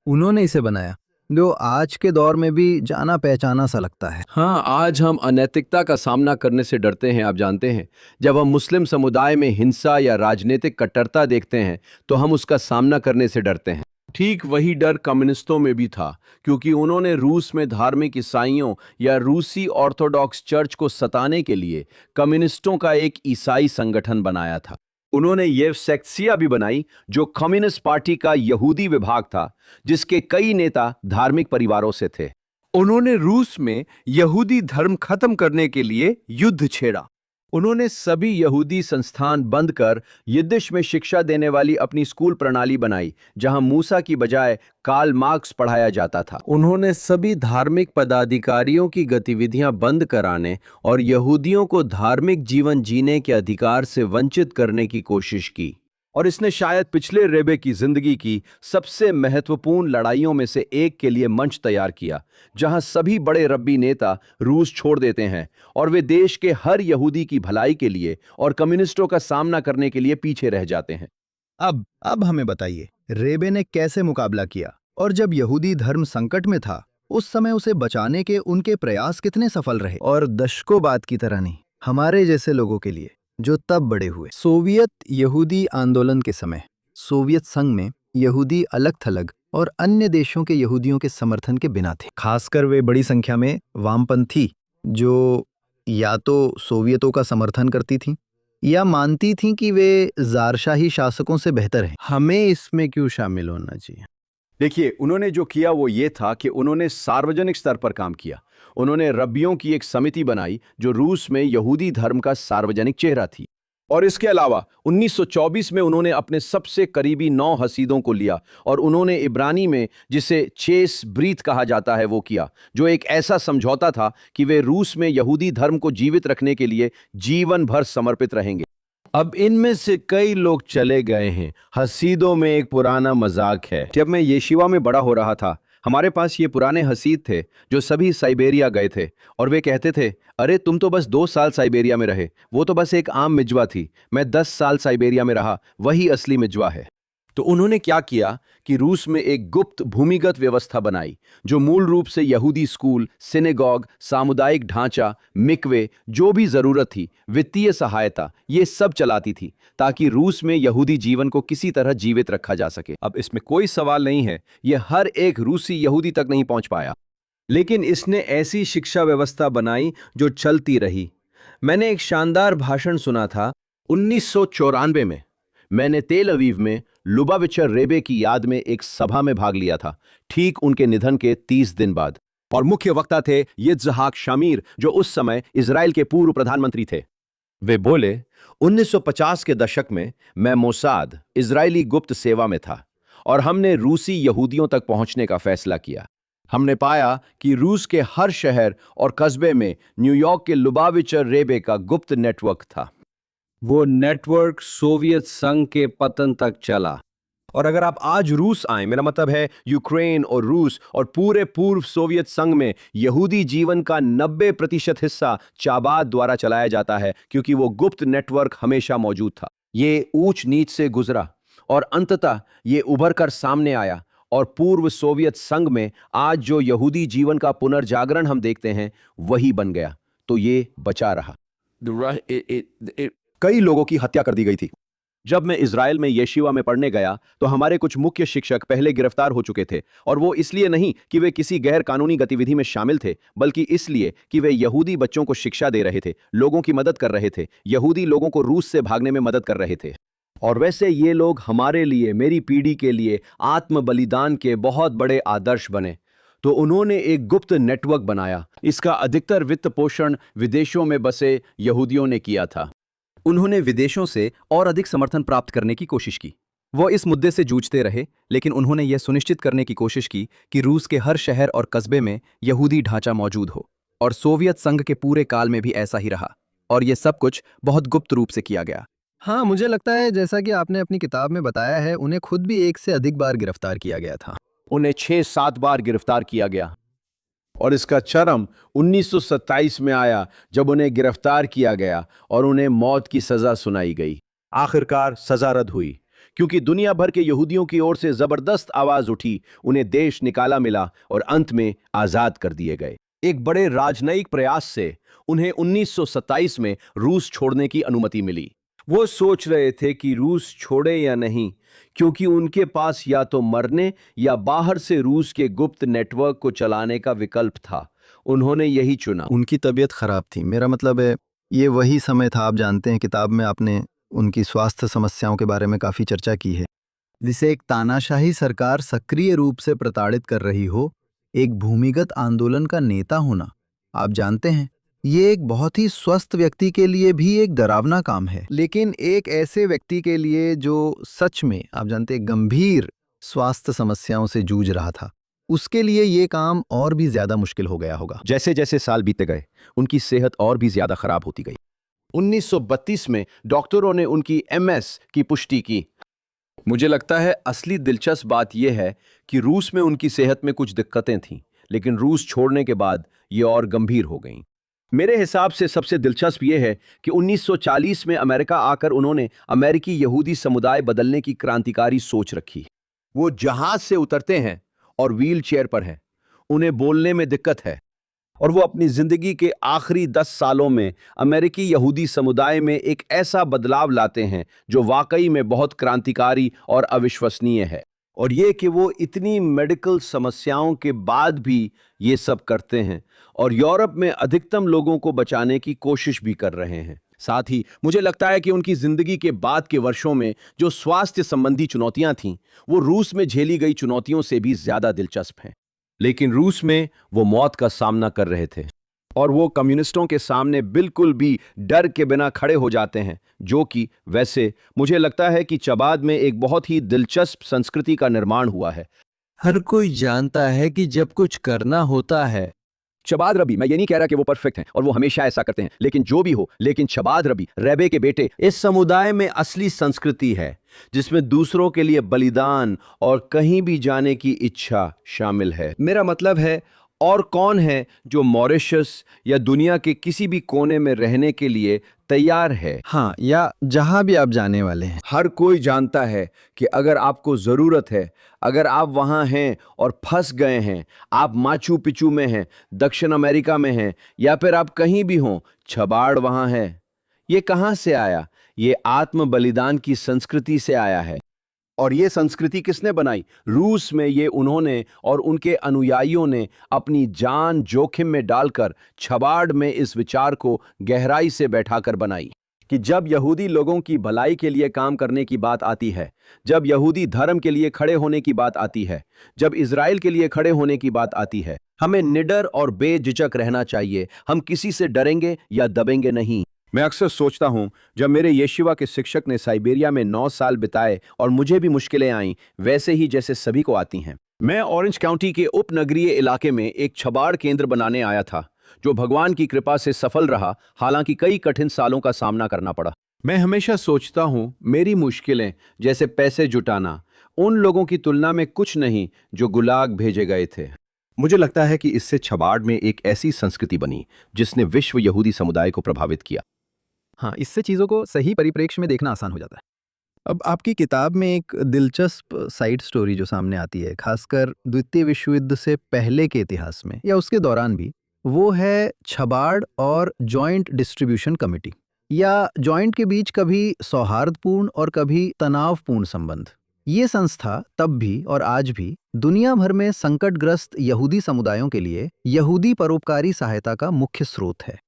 उन्होंने इसे बनाया जो आज के दौर में भी जाना पहचाना सा लगता है। हाँ, आज हम अनैतिकता का सामना करने से डरते हैं। आप जानते हैं, जब हम मुस्लिम समुदाय में हिंसा या राजनीतिक कट्टरता देखते हैं तो हम उसका सामना करने से डरते हैं। ठीक वही डर कम्युनिस्टों में भी था, क्योंकि उन्होंने रूस में धार्मिक ईसाइयों या रूसी ऑर्थोडॉक्स चर्च को सताने के लिए कम्युनिस्टों का एक ईसाई संगठन बनाया था। उन्होंने येवसेक्सिया भी बनाई, जो कम्युनिस्ट पार्टी का यहूदी विभाग था, जिसके कई नेता धार्मिक परिवारों से थे। उन्होंने रूस में यहूदी धर्म खत्म करने के लिए युद्ध छेड़ा। उन्होंने सभी यहूदी संस्थान बंद कर यिद्दिश में शिक्षा देने वाली अपनी स्कूल प्रणाली बनाई, जहां मूसा की बजाय कार्ल मार्क्स पढ़ाया जाता था। उन्होंने सभी धार्मिक पदाधिकारियों की गतिविधियां बंद कराने और यहूदियों को धार्मिक जीवन जीने के अधिकार से वंचित करने की कोशिश की। और इसने शायद पिछले रेबे की जिंदगी की सबसे महत्वपूर्ण लड़ाइयों में से एक के लिए मंच तैयार किया, जहां सभी बड़े रब्बी नेता रूस छोड़ देते हैं और वे देश के हर यहूदी की भलाई के लिए और कम्युनिस्टों का सामना करने के लिए पीछे रह जाते हैं। अब हमें बताइए, रेबे ने कैसे मुकाबला किया, और जब यहूदी धर्म संकट में था उस समय उसे बचाने के उनके प्रयास कितने सफल रहे? और दशकों बाद की तरह नहीं, हमारे जैसे लोगों के लिए जो तब बड़े हुए। सोवियत यहूदी आंदोलन के समय सोवियत संघ में यहूदी अलग थलग और अन्य देशों के यहूदियों के समर्थन के बिना थे। खासकर वे बड़ी संख्या में वामपंथी जो या तो सोवियतों का समर्थन करती थीं या मानती थीं कि वे ज़ारशाही शासकों से बेहतर हैं। हमें इसमें क्यों शामिल होना चाहिए? देखिए, उन्होंने जो किया वो ये था कि उन्होंने सार्वजनिक स्तर पर काम किया। उन्होंने रब्बियों की एक समिति बनाई जो रूस में यहूदी धर्म का सार्वजनिक चेहरा थी। और इसके अलावा 1924 में उन्होंने अपने सबसे करीबी 9 हसीदों को लिया और उन्होंने इब्रानी में, जिसे चेस ब्रीथ कहा जाता है, वो किया, जो एक ऐसा समझौता था कि वे रूस में यहूदी धर्म को जीवित रखने के लिए जीवन भर समर्पित रहेंगे। अब इनमें से कई लोग चले गए हैं। हसीदों में एक पुराना मजाक है। जब मैं येशिवा में बड़ा हो रहा था, हमारे पास ये पुराने हसीद थे जो सभी साइबेरिया गए थे, और वे कहते थे, अरे तुम तो बस 2 साल साइबेरिया में रहे, वो तो बस एक आम मिजवा थी। मैं 10 साल साइबेरिया में रहा, वही असली मिजवा है। तो उन्होंने क्या किया कि रूस में एक गुप्त भूमिगत व्यवस्था बनाई जो मूल रूप से यहूदी स्कूल, सिनेगॉग, सामुदायिक ढांचा, मिकवे, जो भी जरूरत थी, वित्तीय सहायता, ये सब चलाती थी ताकि रूस में यहूदी जीवन को किसी तरह जीवित रखा जा सके। अब इसमें कोई सवाल नहीं है, यह हर एक रूसी यहूदी तक नहीं पहुंच पाया, लेकिन इसने ऐसी शिक्षा व्यवस्था बनाई जो चलती रही। मैंने एक शानदार भाषण सुना था 1994 में। मैंने तेल अवीव में लुबाविचर रेबे की याद में एक सभा में भाग लिया था, ठीक उनके निधन के 30 दिन बाद। और मुख्य वक्ता थे यित्ज़हाक शामीर, जो उस समय इजराइल के पूर्व प्रधानमंत्री थे। वे बोले, 1950 के दशक में मैं मोसाद, इजरायली गुप्त सेवा में था, और हमने रूसी यहूदियों तक पहुंचने का फैसला किया। हमने पाया कि रूस के हर शहर और कस्बे में न्यूयॉर्क के लुबाविचर रेबे का गुप्त नेटवर्क था। वो नेटवर्क सोवियत संघ के पतन तक चला। और अगर आप आज रूस आए, मेरा मतलब है यूक्रेन और रूस और पूरे पूर्व सोवियत संघ में यहूदी जीवन का 90% हिस्सा चाबाद द्वारा चलाया जाता है, क्योंकि वो गुप्त नेटवर्क हमेशा मौजूद था। ये ऊंच नीच से गुजरा और अंततः ये उभर कर सामने आया, और पूर्व सोवियत संघ में आज जो यहूदी जीवन का पुनर्जागरण हम देखते हैं वही बन गया। तो ये बचा रहा। कई लोगों की हत्या कर दी गई थी। जब मैं इजराइल में येशिवा में पढ़ने गया तो हमारे कुछ मुख्य शिक्षक पहले गिरफ्तार हो चुके थे, और वो इसलिए नहीं कि वे किसी गैर कानूनी गतिविधि में शामिल थे, बल्कि इसलिए कि वे यहूदी बच्चों को शिक्षा दे रहे थे, लोगों की मदद कर रहे थे, यहूदी लोगों को रूस से भागने में मदद कर रहे थे। और वैसे ये लोग हमारे लिए, मेरी पीढ़ी के लिए आत्म बलिदान के बहुत बड़े आदर्श बने। तो उन्होंने एक गुप्त नेटवर्क बनाया। इसका अधिकतर वित्त पोषण विदेशों में बसे यहूदियों ने किया था। उन्होंने विदेशों से और अधिक समर्थन प्राप्त करने की कोशिश की। वो इस मुद्दे से जूझते रहे, लेकिन उन्होंने यह सुनिश्चित करने की कोशिश की कि रूस के हर शहर और कस्बे में यहूदी ढांचा मौजूद हो। और सोवियत संघ के पूरे काल में भी ऐसा ही रहा, और यह सब कुछ बहुत गुप्त रूप से किया गया। हाँ, मुझे लगता है जैसा कि आपने अपनी किताब में बताया है, उन्हें खुद भी 1 से अधिक बार गिरफ्तार किया गया था। उन्हें 6-7 बार गिरफ्तार किया गया और इसका चरम 1927 में आया, जब उन्हें गिरफ्तार किया गया और उन्हें मौत की सजा सुनाई गई। आखिरकार सजा रद्द हुई क्योंकि दुनिया भर के यहूदियों की ओर से जबरदस्त आवाज उठी, उन्हें देश निकाला मिला और अंत में आजाद कर दिए गए। एक बड़े राजनयिक प्रयास से उन्हें 1927 में रूस छोड़ने की अनुमति मिली। वो सोच रहे थे कि रूस छोड़े या नहीं, क्योंकि उनके पास या तो मरने या बाहर से रूस के गुप्त नेटवर्क को चलाने का विकल्प था। उन्होंने यही चुना। उनकी तबीयत खराब थी, मेरा मतलब है ये वही समय था, आप जानते हैं, किताब में आपने उनकी स्वास्थ्य समस्याओं के बारे में काफ़ी चर्चा की है, जिसे एक तानाशाही सरकार सक्रिय रूप से प्रताड़ित कर रही हो। एक भूमिगत आंदोलन का नेता होना, आप जानते हैं, ये एक बहुत ही स्वस्थ व्यक्ति के लिए भी एक डरावना काम है, लेकिन एक ऐसे व्यक्ति के लिए जो सच में, आप जानते हैं, गंभीर स्वास्थ्य समस्याओं से जूझ रहा था, उसके लिए ये काम और भी ज्यादा मुश्किल हो गया होगा। जैसे जैसे साल बीते गए, उनकी सेहत और भी ज्यादा खराब होती गई। 1932 में डॉक्टरों ने उनकी एमएस की पुष्टि की। मुझे लगता है असली दिलचस्प बात यह है कि रूस में उनकी सेहत में कुछ दिक्कतें थीं, लेकिन रूस छोड़ने के बाद ये और गंभीर हो गईं। मेरे हिसाब से सबसे दिलचस्प यह है कि 1940 में अमेरिका आकर उन्होंने अमेरिकी यहूदी समुदाय बदलने की क्रांतिकारी सोच रखी। वो जहाज से उतरते हैं और व्हील चेयर पर हैं, उन्हें बोलने में दिक्कत है, और वो अपनी जिंदगी के आखिरी 10 सालों में अमेरिकी यहूदी समुदाय में एक ऐसा बदलाव लाते हैं जो वाकई में बहुत क्रांतिकारी और अविश्वसनीय है। और ये कि वो इतनी मेडिकल समस्याओं के बाद भी ये सब करते हैं और यूरोप में अधिकतम लोगों को बचाने की कोशिश भी कर रहे हैं। साथ ही मुझे लगता है कि उनकी जिंदगी के बाद के वर्षों में जो स्वास्थ्य संबंधी चुनौतियां थीं, वो रूस में झेली गई चुनौतियों से भी ज्यादा दिलचस्प हैं। लेकिन रूस में वो मौत का सामना कर रहे थे और वो कम्युनिस्टों के सामने बिल्कुल भी डर के बिना खड़े हो जाते हैं, जो कि वैसे मुझे लगता है कि चबाद में एक बहुत ही दिलचस्प संस्कृति का निर्माण हुआ है। हर कोई जानता है कि जब कुछ करना होता है, शबाद रबी, मैं ये नहीं कह रहा कि वो परफेक्ट हैं और वो हमेशा ऐसा करते हैं, लेकिन जो भी हो, लेकिन शबाद रबी, रेबे के बेटे, इस समुदाय में असली संस्कृति है जिसमें दूसरों के लिए बलिदान और कहीं भी जाने की इच्छा शामिल है। मेरा मतलब है, और कौन है जो मॉरिशस या दुनिया के किसी भी कोने में रहने के लिए तैयार है? हाँ, या जहां भी आप जाने वाले हैं। हर कोई जानता है कि अगर आपको जरूरत है, अगर आप वहां हैं और फंस गए हैं, आप माचू पिचू में हैं, दक्षिण अमेरिका में हैं, या फिर आप कहीं भी हों, छबाड़ वहां है। ये कहां से आया? ये आत्म बलिदान की संस्कृति से आया है। और ये संस्कृति किसने बनाई? रूस में ये उन्होंने और उनके अनुयायियों ने अपनी जान जोखिम में डालकर छबाड़ में इस विचार को गहराई से बैठाकर बनाई कि जब यहूदी लोगों की भलाई के लिए काम करने की बात आती है, जब यहूदी धर्म के लिए खड़े होने की बात आती है, जब इजराइल के लिए खड़े होने की बात आती है, हमें निडर और बेझिझक रहना चाहिए। हम किसी से डरेंगे या दबेंगे नहीं। मैं अक्सर सोचता हूं, जब मेरे येशिवा के शिक्षक ने साइबेरिया में 9 साल बिताए और मुझे भी मुश्किलें आईं, वैसे ही जैसे सभी को आती हैं। मैं ऑरेंज काउंटी के उपनगरीय इलाके में एक छबाड़ केंद्र बनाने आया था, जो भगवान की कृपा से सफल रहा, हालांकि कई कठिन सालों का सामना करना पड़ा। मैं हमेशा सोचता हूं, मेरी मुश्किलें, जैसे पैसे जुटाना, उन लोगों की तुलना में कुछ नहीं जो गुलाग भेजे गए थे। मुझे लगता है कि इससे छबाड़ में एक ऐसी संस्कृति बनी जिसने विश्व यहूदी समुदाय को प्रभावित किया। हाँ, इससे चीज़ों को सही परिप्रेक्ष्य में देखना आसान हो जाता है। अब आपकी किताब में एक दिलचस्प साइड स्टोरी जो सामने आती है, खासकर द्वितीय विश्व युद्ध से पहले के इतिहास में या उसके दौरान भी, वो है छबाड़ और जॉइंट डिस्ट्रीब्यूशन कमेटी, या जॉइंट के बीच कभी सौहार्दपूर्ण और कभी तनावपूर्ण संबंध। ये संस्था तब भी और आज भी दुनिया भर में संकटग्रस्त यहूदी समुदायों के लिए यहूदी परोपकारी सहायता का मुख्य स्रोत है।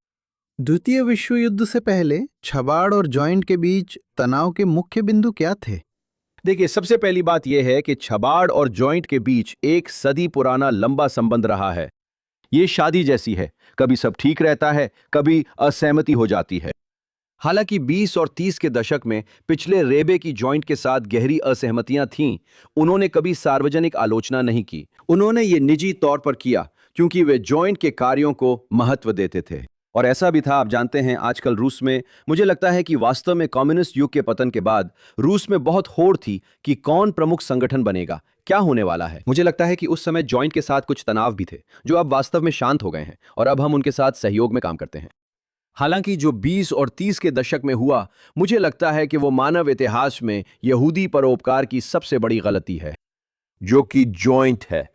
द्वितीय विश्व युद्ध से पहले छबाड़ और जॉइंट के बीच तनाव के मुख्य बिंदु क्या थे? देखिए, सबसे पहली बात यह है कि छबाड़ और जॉइंट के बीच एक सदी पुराना लंबा संबंध रहा है। ये शादी जैसी है, कभी सब ठीक रहता है, कभी असहमति हो जाती है। हालांकि 20 और 30 के दशक में पिछले रेबे की जॉइंट के साथ गहरी असहमतियां थीं, उन्होंने कभी सार्वजनिक आलोचना नहीं की। उन्होंने ये निजी तौर पर किया क्योंकि वे जॉइंट के कार्यों को महत्व देते थे। और ऐसा भी था, आप जानते हैं, आजकल रूस में मुझे लगता है कि वास्तव में कम्युनिस्ट युग के पतन के बाद रूस में बहुत होड़ थी कि कौन प्रमुख संगठन बनेगा, क्या होने वाला है। मुझे लगता है कि उस समय जॉइंट के साथ कुछ तनाव भी थे जो अब वास्तव में शांत हो गए हैं और अब हम उनके साथ सहयोग में काम करते हैं। हालांकि जो 20 और 30 के दशक में हुआ, मुझे लगता है कि वो मानव इतिहास में यहूदी परोपकार की सबसे बड़ी गलती है, जो कि जॉइंट है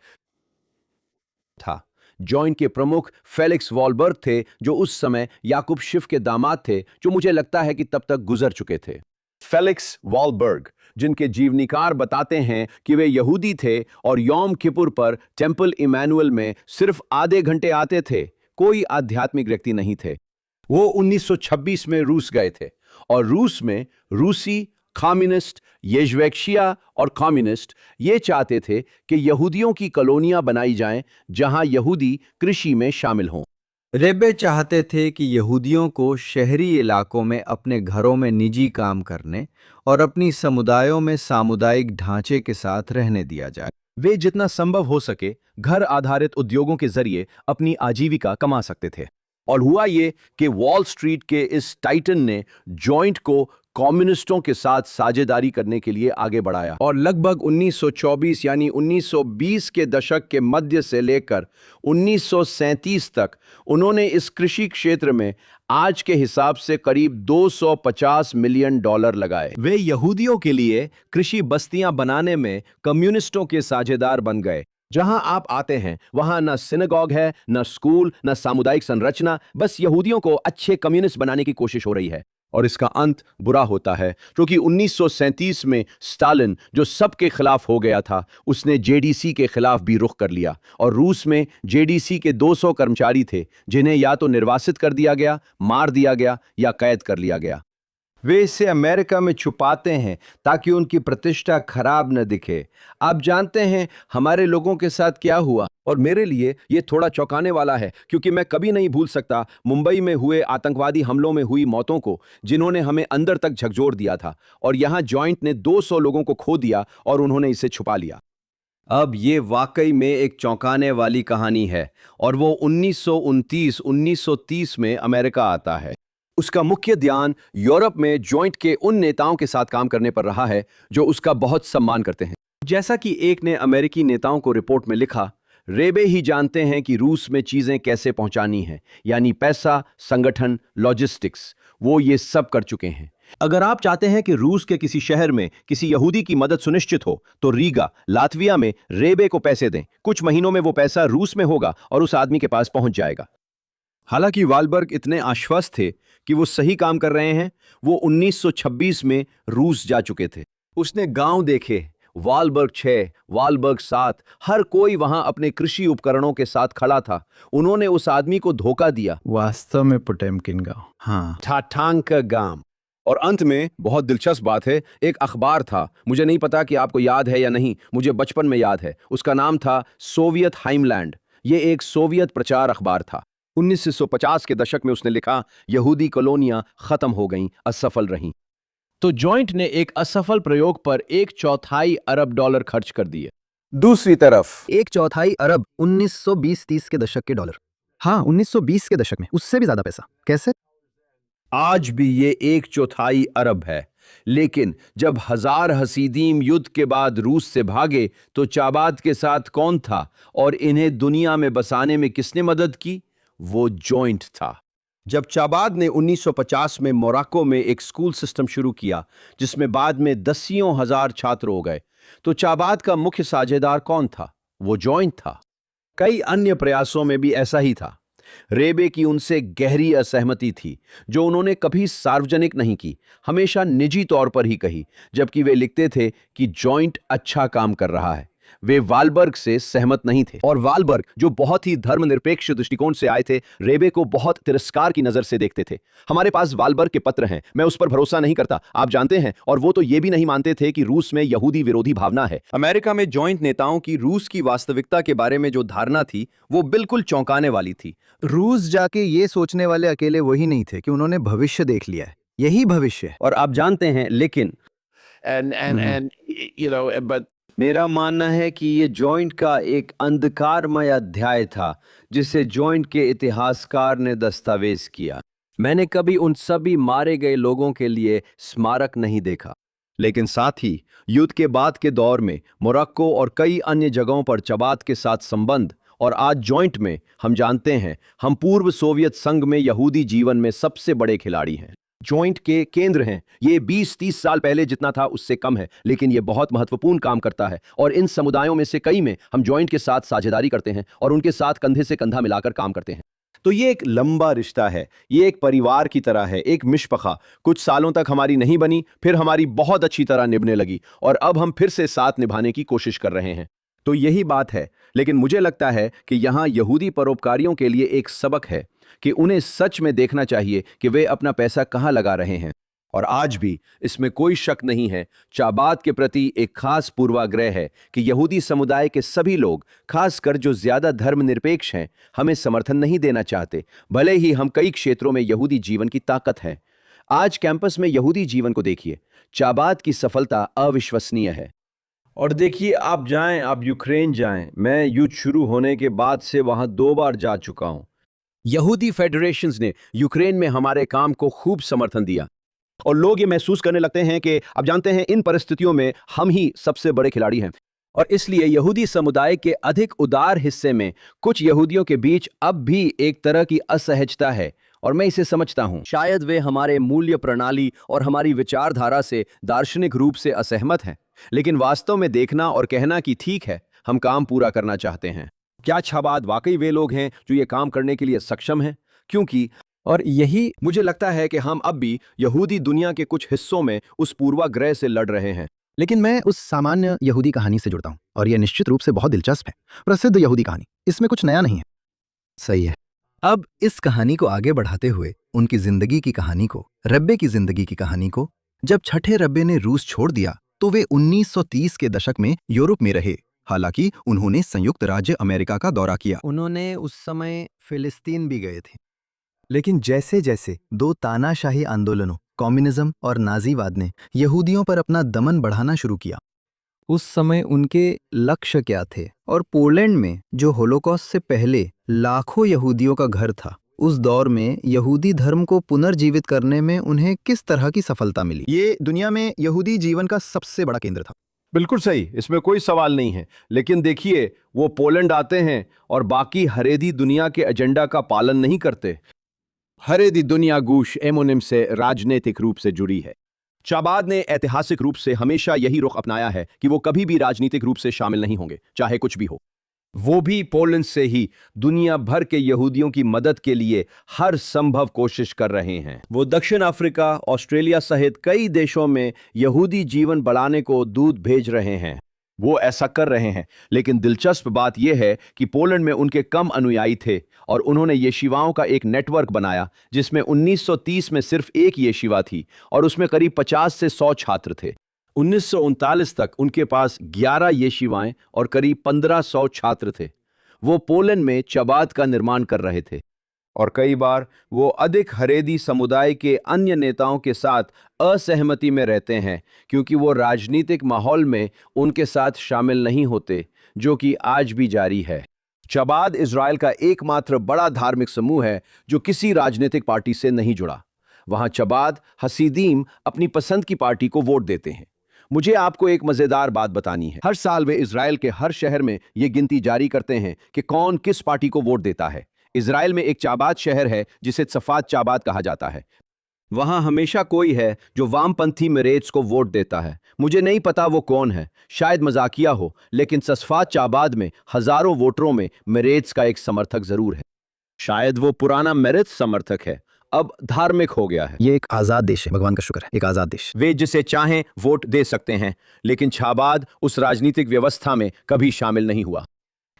था। जॉइंट के प्रमुख फेलिक्स वॉलबर्ग थे, जो उस समय याकूब शिफ के दामाद थे, जो मुझे लगता है कि तब तक गुजर चुके थे। फेलिक्स वॉलबर्ग, जिनके जीवनीकार बताते हैं कि वे यहूदी थे और यौम किपुर पर टेंपल इमैनुअल में सिर्फ आधे घंटे आते थे, कोई आध्यात्मिक व्यक्ति नहीं थे। वो 1926 में रूस गए थे और रूस में रूसी कम्युनिस्ट, येजवेक्शिया और कम्युनिस्ट ये चाहते थे कि यहूदियों की कॉलोनियां बनाई जाएं जहां यहूदी कृषि में शामिल हों। रेबे चाहते थे कि यहूदियों को शहरी इलाकों में अपने घरों में निजी काम करने और अपनी समुदायों में सामुदायिक ढांचे के साथ रहने दिया जाए। वे जितना संभव हो सके घर आधारित उद्योगों के जरिए अपनी आजीविका कमा सकते थे। और हुआ ये कि वॉल स्ट्रीट के इस टाइटन ने जॉइंट को कम्युनिस्टों के साथ साझेदारी करने के लिए आगे बढ़ाया और लगभग 1924 यानी 1920 के दशक के मध्य से लेकर 1937 तक उन्होंने इस कृषि क्षेत्र में आज के हिसाब से करीब 250 मिलियन डॉलर लगाए। वे यहूदियों के लिए कृषि बस्तियां बनाने में कम्युनिस्टों के साझेदार बन गए। जहां आप आते हैं वहां न सिनेगॉग है, न स्कूल, न सामुदायिक संरचना, बस यहूदियों को अच्छे कम्युनिस्ट बनाने की कोशिश हो रही है। और इसका अंत बुरा होता है क्योंकि 1937 में स्टालिन, जो सबके खिलाफ हो गया था, उसने जेडीसी के खिलाफ भी रुख कर लिया और रूस में जेडीसी के 200 कर्मचारी थे जिन्हें या तो निर्वासित कर दिया गया, मार दिया गया या कैद कर लिया गया। वे इसे अमेरिका में छुपाते हैं ताकि उनकी प्रतिष्ठा खराब न दिखे। आप जानते हैं हमारे लोगों के साथ क्या हुआ, और मेरे लिए ये थोड़ा चौंकाने वाला है क्योंकि मैं कभी नहीं भूल सकता मुंबई में हुए आतंकवादी हमलों में हुई मौतों को, जिन्होंने हमें अंदर तक झकझोर दिया था। और यहाँ जॉइंट ने 200 लोगों को खो दिया और उन्होंने इसे छुपा लिया। अब ये वाकई में एक चौंकाने वाली कहानी है और वो 1929-1930 में अमेरिका आता है। उसका मुख्य ध्यान यूरोप में जॉइंट के उन नेताओं के साथ काम करने पर रहा है जो उसका बहुत सम्मान करते हैं। जैसा कि एक ने अमेरिकी नेताओं को रिपोर्ट में लिखा, रेबे ही जानते हैं कि रूस में चीजें कैसे पहुंचानी हैं, यानी पैसा, संगठन, लॉजिस्टिक्स, वो ये सब कर चुके हैं। अगर आप चाहते हैं कि रूस के किसी शहर में किसी यहूदी की मदद सुनिश्चित हो तो रीगा, लातविया में रेबे को पैसे दें। कुछ महीनों में वो पैसा रूस में होगा और उस आदमी के पास पहुंच जाएगा। हालांकि वालबर्ग इतने आश्वस्त थे कि वो सही काम कर रहे हैं, वो 1926 में रूस जा चुके थे। उसने गांव देखे, वालबर्ग 6, वालबर्ग 7, हर कोई वहां अपने कृषि उपकरणों के साथ खड़ा था। उन्होंने उस आदमी को धोखा दिया। वास्तव में पुटेमकिन गांव, हाँ, टाटांका गांव। और अंत में बहुत दिलचस्प बात है, एक अखबार था, मुझे नहीं पता कि आपको याद है या नहीं, मुझे बचपन में याद है। उसका नाम था सोवियत हाइमलैंड। ये एक सोवियत प्रचार अखबार था। 1950 के दशक में उसने लिखा, यहूदी कॉलोनियां खत्म हो गईं, असफल रहीं। तो जॉइंट ने एक असफल प्रयोग पर 1/4 अरब डॉलर खर्च कर दिए। दूसरी तरफ 1/4 अरब 1920-30 के दशक के डॉलर। हाँ, 1920 के दशक में उससे भी ज्यादा पैसा। कैसे? आज भी ये 1/4 अरब है। लेकिन जब हजार हसीदीम युद्ध के बाद रूस से भागे तो चाबाद के साथ कौन था और इन्हें दुनिया में बसाने में किसने मदद की? वो जॉइंट था। जब चाबाद ने 1950 में मोरक्को में एक स्कूल सिस्टम शुरू किया जिसमें बाद में दसियों हजार छात्र हो गए, तो चाबाद का मुख्य साझेदार कौन था? वो जॉइंट था। कई अन्य प्रयासों में भी ऐसा ही था। रेबे की उनसे गहरी असहमति थी जो उन्होंने कभी सार्वजनिक नहीं की, हमेशा निजी तौर पर ही कही, जबकि वे लिखते थे कि जॉइंट अच्छा काम कर रहा है। वे वालबर्ग से सहमत नहीं थे और वालबर्ग, जो बहुत ही धर्मनिरपेक्ष दृष्टिकोण से आए थे, रेबे को बहुत तिरस्कार की नजर से देखते थे। हमारे पास वालबर्ग के पत्र हैं, मैं उस पर भरोसा नहीं करता, आप जानते हैं। और वो तो ये भी नहीं मानते थे कि रूस में यहूदी विरोधी भावना है। अमेरिका में जॉइंट नेताओं की रूस की वास्तविकता के बारे में जो धारणा थी वो बिल्कुल चौंकाने वाली थी। रूस जाके ये सोचने वाले अकेले वही नहीं थे कि उन्होंने भविष्य देख लिया है, यही भविष्य है। और आप जानते हैं, लेकिन but मेरा मानना है कि ये जॉइंट का एक अंधकारमय अध्याय था जिसे जॉइंट के इतिहासकार ने दस्तावेज किया। मैंने कभी उन सभी मारे गए लोगों के लिए स्मारक नहीं देखा, लेकिन साथ ही युद्ध के बाद के दौर में मोरक्को और कई अन्य जगहों पर चबात के साथ संबंध, और आज जॉइंट में हम जानते हैं हम पूर्व सोवियत संघ में यहूदी जीवन में सबसे बड़े खिलाड़ी हैं, जॉइंट के केंद्र हैं। ये 20-30 साल पहले जितना था उससे कम है, लेकिन ये बहुत महत्वपूर्ण काम करता है और इन समुदायों में से कई में हम जॉइंट के साथ साझेदारी करते हैं और उनके साथ कंधे से कंधा मिलाकर काम करते हैं। तो ये एक लंबा रिश्ता है, ये एक परिवार की तरह है, एक मिशपखा। कुछ सालों तक हमारी नहीं बनी, फिर हमारी बहुत अच्छी तरह निभने लगी और अब हम फिर से साथ निभाने की कोशिश कर रहे हैं। तो यही बात है। लेकिन मुझे लगता है कि यहाँ यहूदी परोपकारियों के लिए एक सबक है कि उन्हें सच में देखना चाहिए कि वे अपना पैसा कहाँ लगा रहे हैं। और आज भी इसमें कोई शक नहीं है, चाबात के प्रति एक खास पूर्वाग्रह है कि यहूदी समुदाय के सभी लोग, खासकर जो ज्यादा धर्मनिरपेक्ष हैं, हमें समर्थन नहीं देना चाहते, भले ही हम कई क्षेत्रों में यहूदी जीवन की ताकत है। आज कैंपस में यहूदी जीवन को देखिए, चाबात की सफलता अविश्वसनीय है। और देखिए, आप जाएं, आप यूक्रेन जाएं, मैं युद्ध शुरू होने के बाद से वहां 2 बार जा चुका हूं। यहूदी फेडरेशंस ने यूक्रेन में हमारे काम को खूब समर्थन दिया और लोग ये महसूस करने लगते हैं कि आप जानते हैं, इन परिस्थितियों में हम ही सबसे बड़े खिलाड़ी हैं। और इसलिए यहूदी समुदाय के अधिक उदार हिस्से में कुछ यहूदियों के बीच अब भी एक तरह की असहजता है और मैं इसे समझता हूं। शायद वे हमारे मूल्य प्रणाली और हमारी विचारधारा से दार्शनिक रूप से असहमत हैं, लेकिन वास्तव में देखना और कहना कि ठीक है, हम काम पूरा करना चाहते हैं। क्या चाबात वाकई वे लोग हैं जो ये काम करने के लिए सक्षम हैं? क्योंकि और यही मुझे लगता है कि हम अब भी यहूदी दुनिया के कुछ हिस्सों में उस पूर्वाग्रह से लड़ रहे हैं। लेकिन मैं उस सामान्य यहूदी कहानी से जुड़ता हूँ और यह निश्चित रूप से बहुत दिलचस्प है। प्रसिद्ध यहूदी कहानी, इसमें कुछ नया नहीं है। सही है। अब इस कहानी को आगे बढ़ाते हुए उनकी जिंदगी की कहानी को, रब्बे की जिंदगी की कहानी को, जब छठे रब्बे ने रूस छोड़ दिया तो वे 1930 के दशक में यूरोप में रहे। हालांकि उन्होंने संयुक्त राज्य अमेरिका का दौरा किया। उन्होंने उस समय फिलिस्तीन भी गए थे। लेकिन जैसे जैसे 2 तानाशाही आंदोलनों, कम्युनिज्म और नाजीवाद ने यहूदियों पर अपना दमन बढ़ाना शुरू किया, उस समय उनके लक्ष्य क्या थे? और पोलैंड में, जो होलोकॉस्ट से पहले लाखों यहूदियों का घर था, उस दौर में यहूदी धर्म को पुनर्जीवित करने में उन्हें किस तरह की सफलता मिली? ये दुनिया में यहूदी जीवन का सबसे बड़ा केंद्र था। बिल्कुल सही, इसमें कोई सवाल नहीं है। लेकिन देखिए, वो पोलैंड आते हैं और बाकी हरेदी दुनिया के एजेंडा का पालन नहीं करते। हरेदी दुनिया गूश एमोनिम से राजनीतिक रूप से जुड़ी है। चाबाद ने ऐतिहासिक रूप से हमेशा यही रुख अपनाया है कि वो कभी भी राजनीतिक रूप से शामिल नहीं होंगे, चाहे कुछ भी हो। वो भी पोलैंड से ही दुनिया भर के यहूदियों की मदद के लिए हर संभव कोशिश कर रहे हैं। वो दक्षिण अफ्रीका, ऑस्ट्रेलिया सहित कई देशों में यहूदी जीवन बढ़ाने को दूत भेज रहे हैं। वो ऐसा कर रहे हैं, लेकिन दिलचस्प बात यह है कि पोलैंड में उनके कम अनुयायी थे और उन्होंने येशिवाओं का एक नेटवर्क बनाया जिसमें 1930 में सिर्फ एक येशिवा थी और उसमें करीब 50 से 100 छात्र थे। 1939 तक उनके पास 11 येशिवाएं और करीब 1500 छात्र थे। वो पोलैंड में चबात का निर्माण कर रहे थे और कई बार वो अधिक हरेदी समुदाय के अन्य नेताओं के साथ असहमति में रहते हैं क्योंकि वो राजनीतिक माहौल में उनके साथ शामिल नहीं होते, जो कि आज भी जारी है। चबाद इजराइल का एकमात्र बड़ा धार्मिक समूह है जो किसी राजनीतिक पार्टी से नहीं जुड़ा। वहां चबाद हसीदीम अपनी पसंद की पार्टी को वोट देते हैं। मुझे आपको एक मजेदार बात बतानी है। हर साल वे इजराइल के हर शहर में ये गिनती जारी करते हैं कि कौन किस पार्टी को वोट देता है। इजराइल में एक चाबाद शहर है जिसे सफात चाबाद कहा जाता है। वहां हमेशा कोई है जो वामपंथी मेरेट्स को वोट देता है। मुझे नहीं पता वो कौन है, शायद मजाकिया हो, लेकिन सफात चाबाद में हजारों वोटरों में मेरेट्स का एक समर्थक जरूर है। शायद वो पुराना मेरेट्स समर्थक है अब धार्मिक हो गया है। ये एक आजाद देश है, भगवान का शुक्र है, एक आजाद देश। वे जिसे चाहें वोट दे सकते हैं, लेकिन छाबाद उस राजनीतिक व्यवस्था में कभी शामिल नहीं हुआ।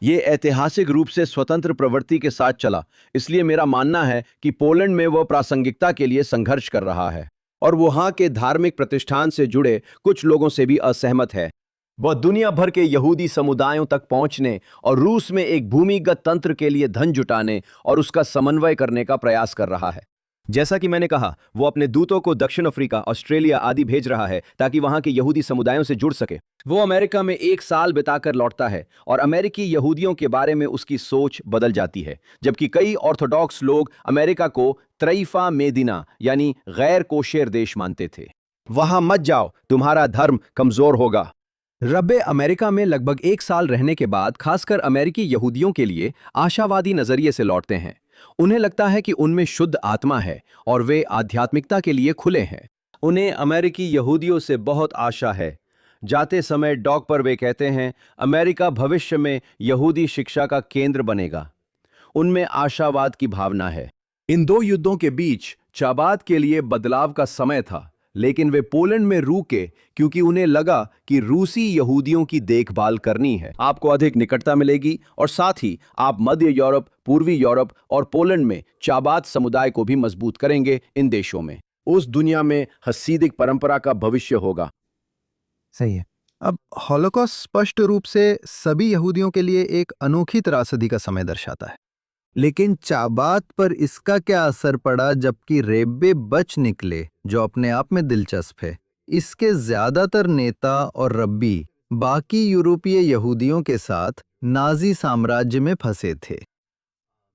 ये ऐतिहासिक रूप से स्वतंत्र प्रवृत्ति के साथ चला, इसलिए मेरा मानना है कि पोलैंड में वह प्रासंगिकता के लिए संघर्ष कर रहा है और वहां के धार्मिक प्रतिष्ठान से जुड़े कुछ लोगों से भी असहमत है। वह दुनिया भर के यहूदी समुदायों तक पहुंचने और रूस में एक भूमिगत तंत्र के लिए धन जुटाने और उसका समन्वय करने का प्रयास कर रहा है। जैसा कि मैंने कहा, वो अपने दूतों को दक्षिण अफ्रीका, ऑस्ट्रेलिया आदि भेज रहा है ताकि वहां के यहूदी समुदायों से जुड़ सके। वो अमेरिका में 1 साल बिताकर लौटता है और अमेरिकी यहूदियों के बारे में उसकी सोच बदल जाती है, जबकि कई ऑर्थोडॉक्स लोग अमेरिका को त्रैफा मेदिना यानी गैर कोशेर देश मानते थे। वहां मत जाओ, तुम्हारा धर्म कमजोर होगा। रब्बे अमेरिका में लगभग 1 साल रहने के बाद खासकर अमेरिकी यहूदियों के लिए आशावादी नजरिए से लौटते हैं। उन्हें लगता है कि उनमें शुद्ध आत्मा है और वे आध्यात्मिकता के लिए खुले हैं। उन्हें अमेरिकी यहूदियों से बहुत आशा है। जाते समय डॉक पर वे कहते हैं, अमेरिका भविष्य में यहूदी शिक्षा का केंद्र बनेगा। उनमें आशावाद की भावना है। इन 2 युद्धों के बीच चाबाद के लिए बदलाव का समय था, लेकिन वे पोलैंड में रुके क्योंकि उन्हें लगा कि रूसी यहूदियों की देखभाल करनी है। आपको अधिक निकटता मिलेगी और साथ ही आप मध्य यूरोप, पूर्वी यूरोप और पोलैंड में चाबाद समुदाय को भी मजबूत करेंगे। इन देशों में उस दुनिया में हसीदिक परंपरा का भविष्य होगा। सही है। अब हॉलोकॉस्ट स्पष्ट रूप से सभी यहूदियों के लिए एक अनोखी त्रासदी का समय दर्शाता है, लेकिन चाबाद पर इसका क्या असर पड़ा जबकि रेब्बे बच निकले, जो अपने आप में दिलचस्प है। इसके ज्यादातर नेता और रब्बी बाकी यूरोपीय यहूदियों के साथ नाजी साम्राज्य में फंसे थे।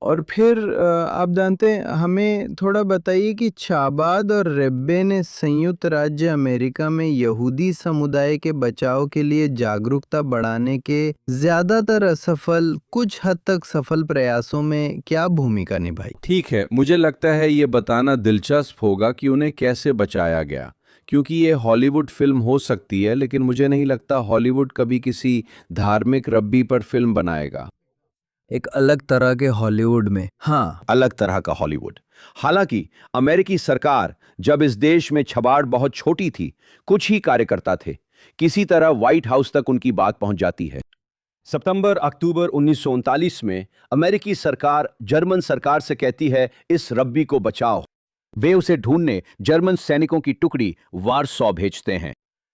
और फिर आप जानते हैं, हमें थोड़ा बताइए कि चाबाद और रेब्बे ने संयुक्त राज्य अमेरिका में यहूदी समुदाय के बचाव के लिए जागरूकता बढ़ाने के ज्यादातर असफल, कुछ हद तक सफल प्रयासों में क्या भूमिका निभाई? ठीक है, मुझे लगता है ये बताना दिलचस्प होगा कि उन्हें कैसे बचाया गया, क्योंकि ये हॉलीवुड फिल्म हो सकती है, लेकिन मुझे नहीं लगता हॉलीवुड कभी किसी धार्मिक रब्बी पर फिल्म बनाएगा। एक अलग तरह के हॉलीवुड में। हाँ, अलग तरह का हॉलीवुड। हालांकि अमेरिकी सरकार जब इस देश में छबाड़ बहुत छोटी थी, कुछ ही कार्यकर्ता थे, किसी तरह व्हाइट हाउस तक उनकी बात पहुंच जाती है। सितंबर-अक्टूबर 1939 में अमेरिकी सरकार जर्मन सरकार से कहती है, इस रब्बी को बचाओ। वे उसे ढूंढने जर्मन सैनिकों की टुकड़ी वारसॉ भेजते हैं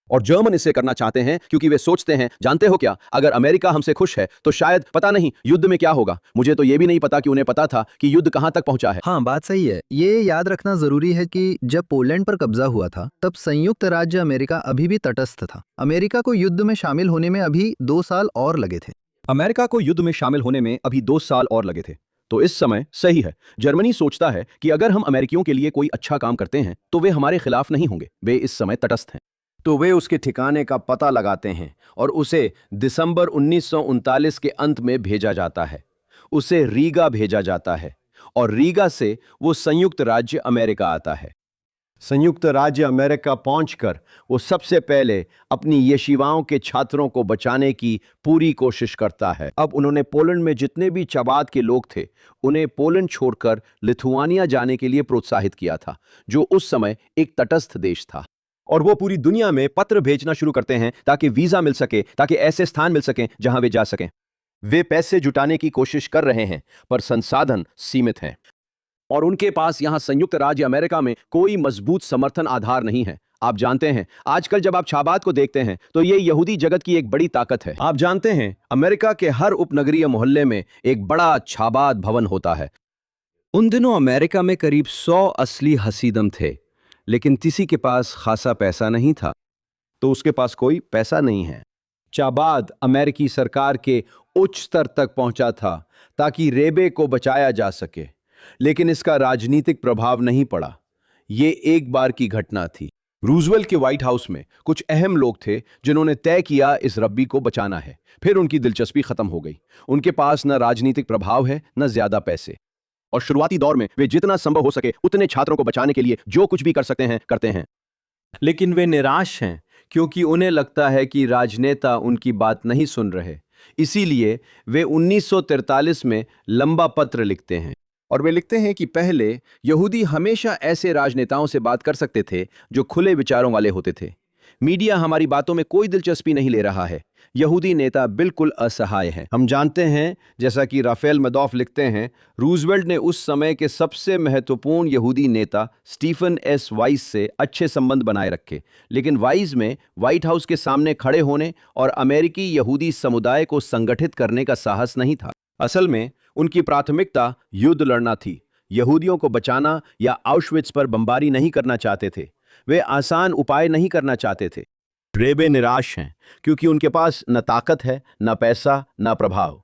और जर्मन इसे करना चाहते हैं क्योंकि वे सोचते हैं, जानते हो क्या, अगर अमेरिका हमसे खुश है तो शायद पता नहीं युद्ध में क्या होगा। मुझे तो यह भी नहीं पता कि उन्हें पता था कि युद्ध कहां तक पहुंचा है। हाँ, बात सही है। ये याद रखना जरूरी है कि जब पोलैंड पर कब्जा हुआ था तब संयुक्त राज्य अमेरिका अभी भी तटस्थ था। अमेरिका को युद्ध में शामिल होने में अभी 2 साल और लगे थे। अमेरिका को युद्ध में शामिल होने में अभी 2 साल और लगे थे, तो इस समय सही है। जर्मनी सोचता है कि अगर हम अमेरिकियों के लिए कोई अच्छा काम करते हैं तो वे हमारे खिलाफ नहीं होंगे। वे इस समय तटस्थ हैं, तो वे उसके ठिकाने का पता लगाते हैं और उसे दिसंबर 1939 के अंत में भेजा जाता है। उसे रीगा भेजा जाता है और रीगा से वो संयुक्त राज्य अमेरिका आता है। संयुक्त राज्य अमेरिका पहुंचकर वो सबसे पहले अपनी येशिवाओं के छात्रों को बचाने की पूरी कोशिश करता है। अब उन्होंने पोलैंड में जितने भी चाबाद के लोग थे, उन्हें पोलैंड छोड़कर लिथुआनिया जाने के लिए प्रोत्साहित किया था, जो उस समय एक तटस्थ देश था। और वो पूरी दुनिया में पत्र भेजना शुरू करते हैं ताकि वीजा मिल सके, ताकि ऐसे स्थान मिल सकें जहां वे जा सकें। वे पैसे जुटाने की कोशिश कर रहे हैं, पर संसाधन सीमित हैं और उनके पास यहां संयुक्त राज्य अमेरिका में कोई मजबूत समर्थन आधार नहीं है। आप जानते हैं, आजकल जब आप छाबाद को देखते हैं तो ये यहूदी जगत की एक बड़ी ताकत है। आप जानते हैं, अमेरिका के हर उपनगरीय मोहल्ले में एक बड़ा छाबाद भवन होता है। उन दिनों अमेरिका में करीब 100 असली हसीदम थे, लेकिन किसी के पास खासा पैसा नहीं था, तो उसके पास कोई पैसा नहीं है। चाबाद अमेरिकी सरकार के उच्च स्तर तक पहुंचा था ताकि रेबे को बचाया जा सके, लेकिन इसका राजनीतिक प्रभाव नहीं पड़ा। ये एक बार की घटना थी। रूजवेल्ट के व्हाइट हाउस में कुछ अहम लोग थे जिन्होंने तय किया इस रब्बी को बचाना है। फिर उनकी दिलचस्पी खत्म हो गई। उनके पास न राजनीतिक प्रभाव है, न ज्यादा पैसे, और शुरुआती दौर में वे जितना संभव हो सके उतने छात्रों को बचाने के लिए जो कुछ भी कर सकते हैं करते हैं। लेकिन वे निराश हैं क्योंकि उन्हें लगता है कि राजनेता उनकी बात नहीं सुन रहे। इसीलिए वे 1943 में लंबा पत्र लिखते हैं और वे लिखते हैं कि पहले यहूदी हमेशा ऐसे राजनेताओं से बात कर सकते थे जो खुले विचारों वाले होते थे। मीडिया हमारी बातों में कोई दिलचस्पी नहीं ले रहा है। यहूदी नेता बिल्कुल असहाय हैं। हम जानते हैं, जैसा कि राफेल मदौफ लिखते हैं, रूजवेल्ट ने उस समय के सबसे महत्वपूर्ण यहूदी नेता स्टीफन एस वाइस से अच्छे संबंध बनाए रखे, लेकिन वाइस में व्हाइट हाउस के सामने खड़े होने और अमेरिकी यहूदी समुदाय को संगठित करने का साहस नहीं था। असल में उनकी प्राथमिकता युद्ध लड़ना थी। यहूदियों को बचाना या आउशविट्स पर बमबारी नहीं करना चाहते थे। वे आसान उपाय नहीं करना चाहते थे। रेबे निराश हैं क्योंकि उनके पास न ताकत है, न पैसा, न प्रभाव।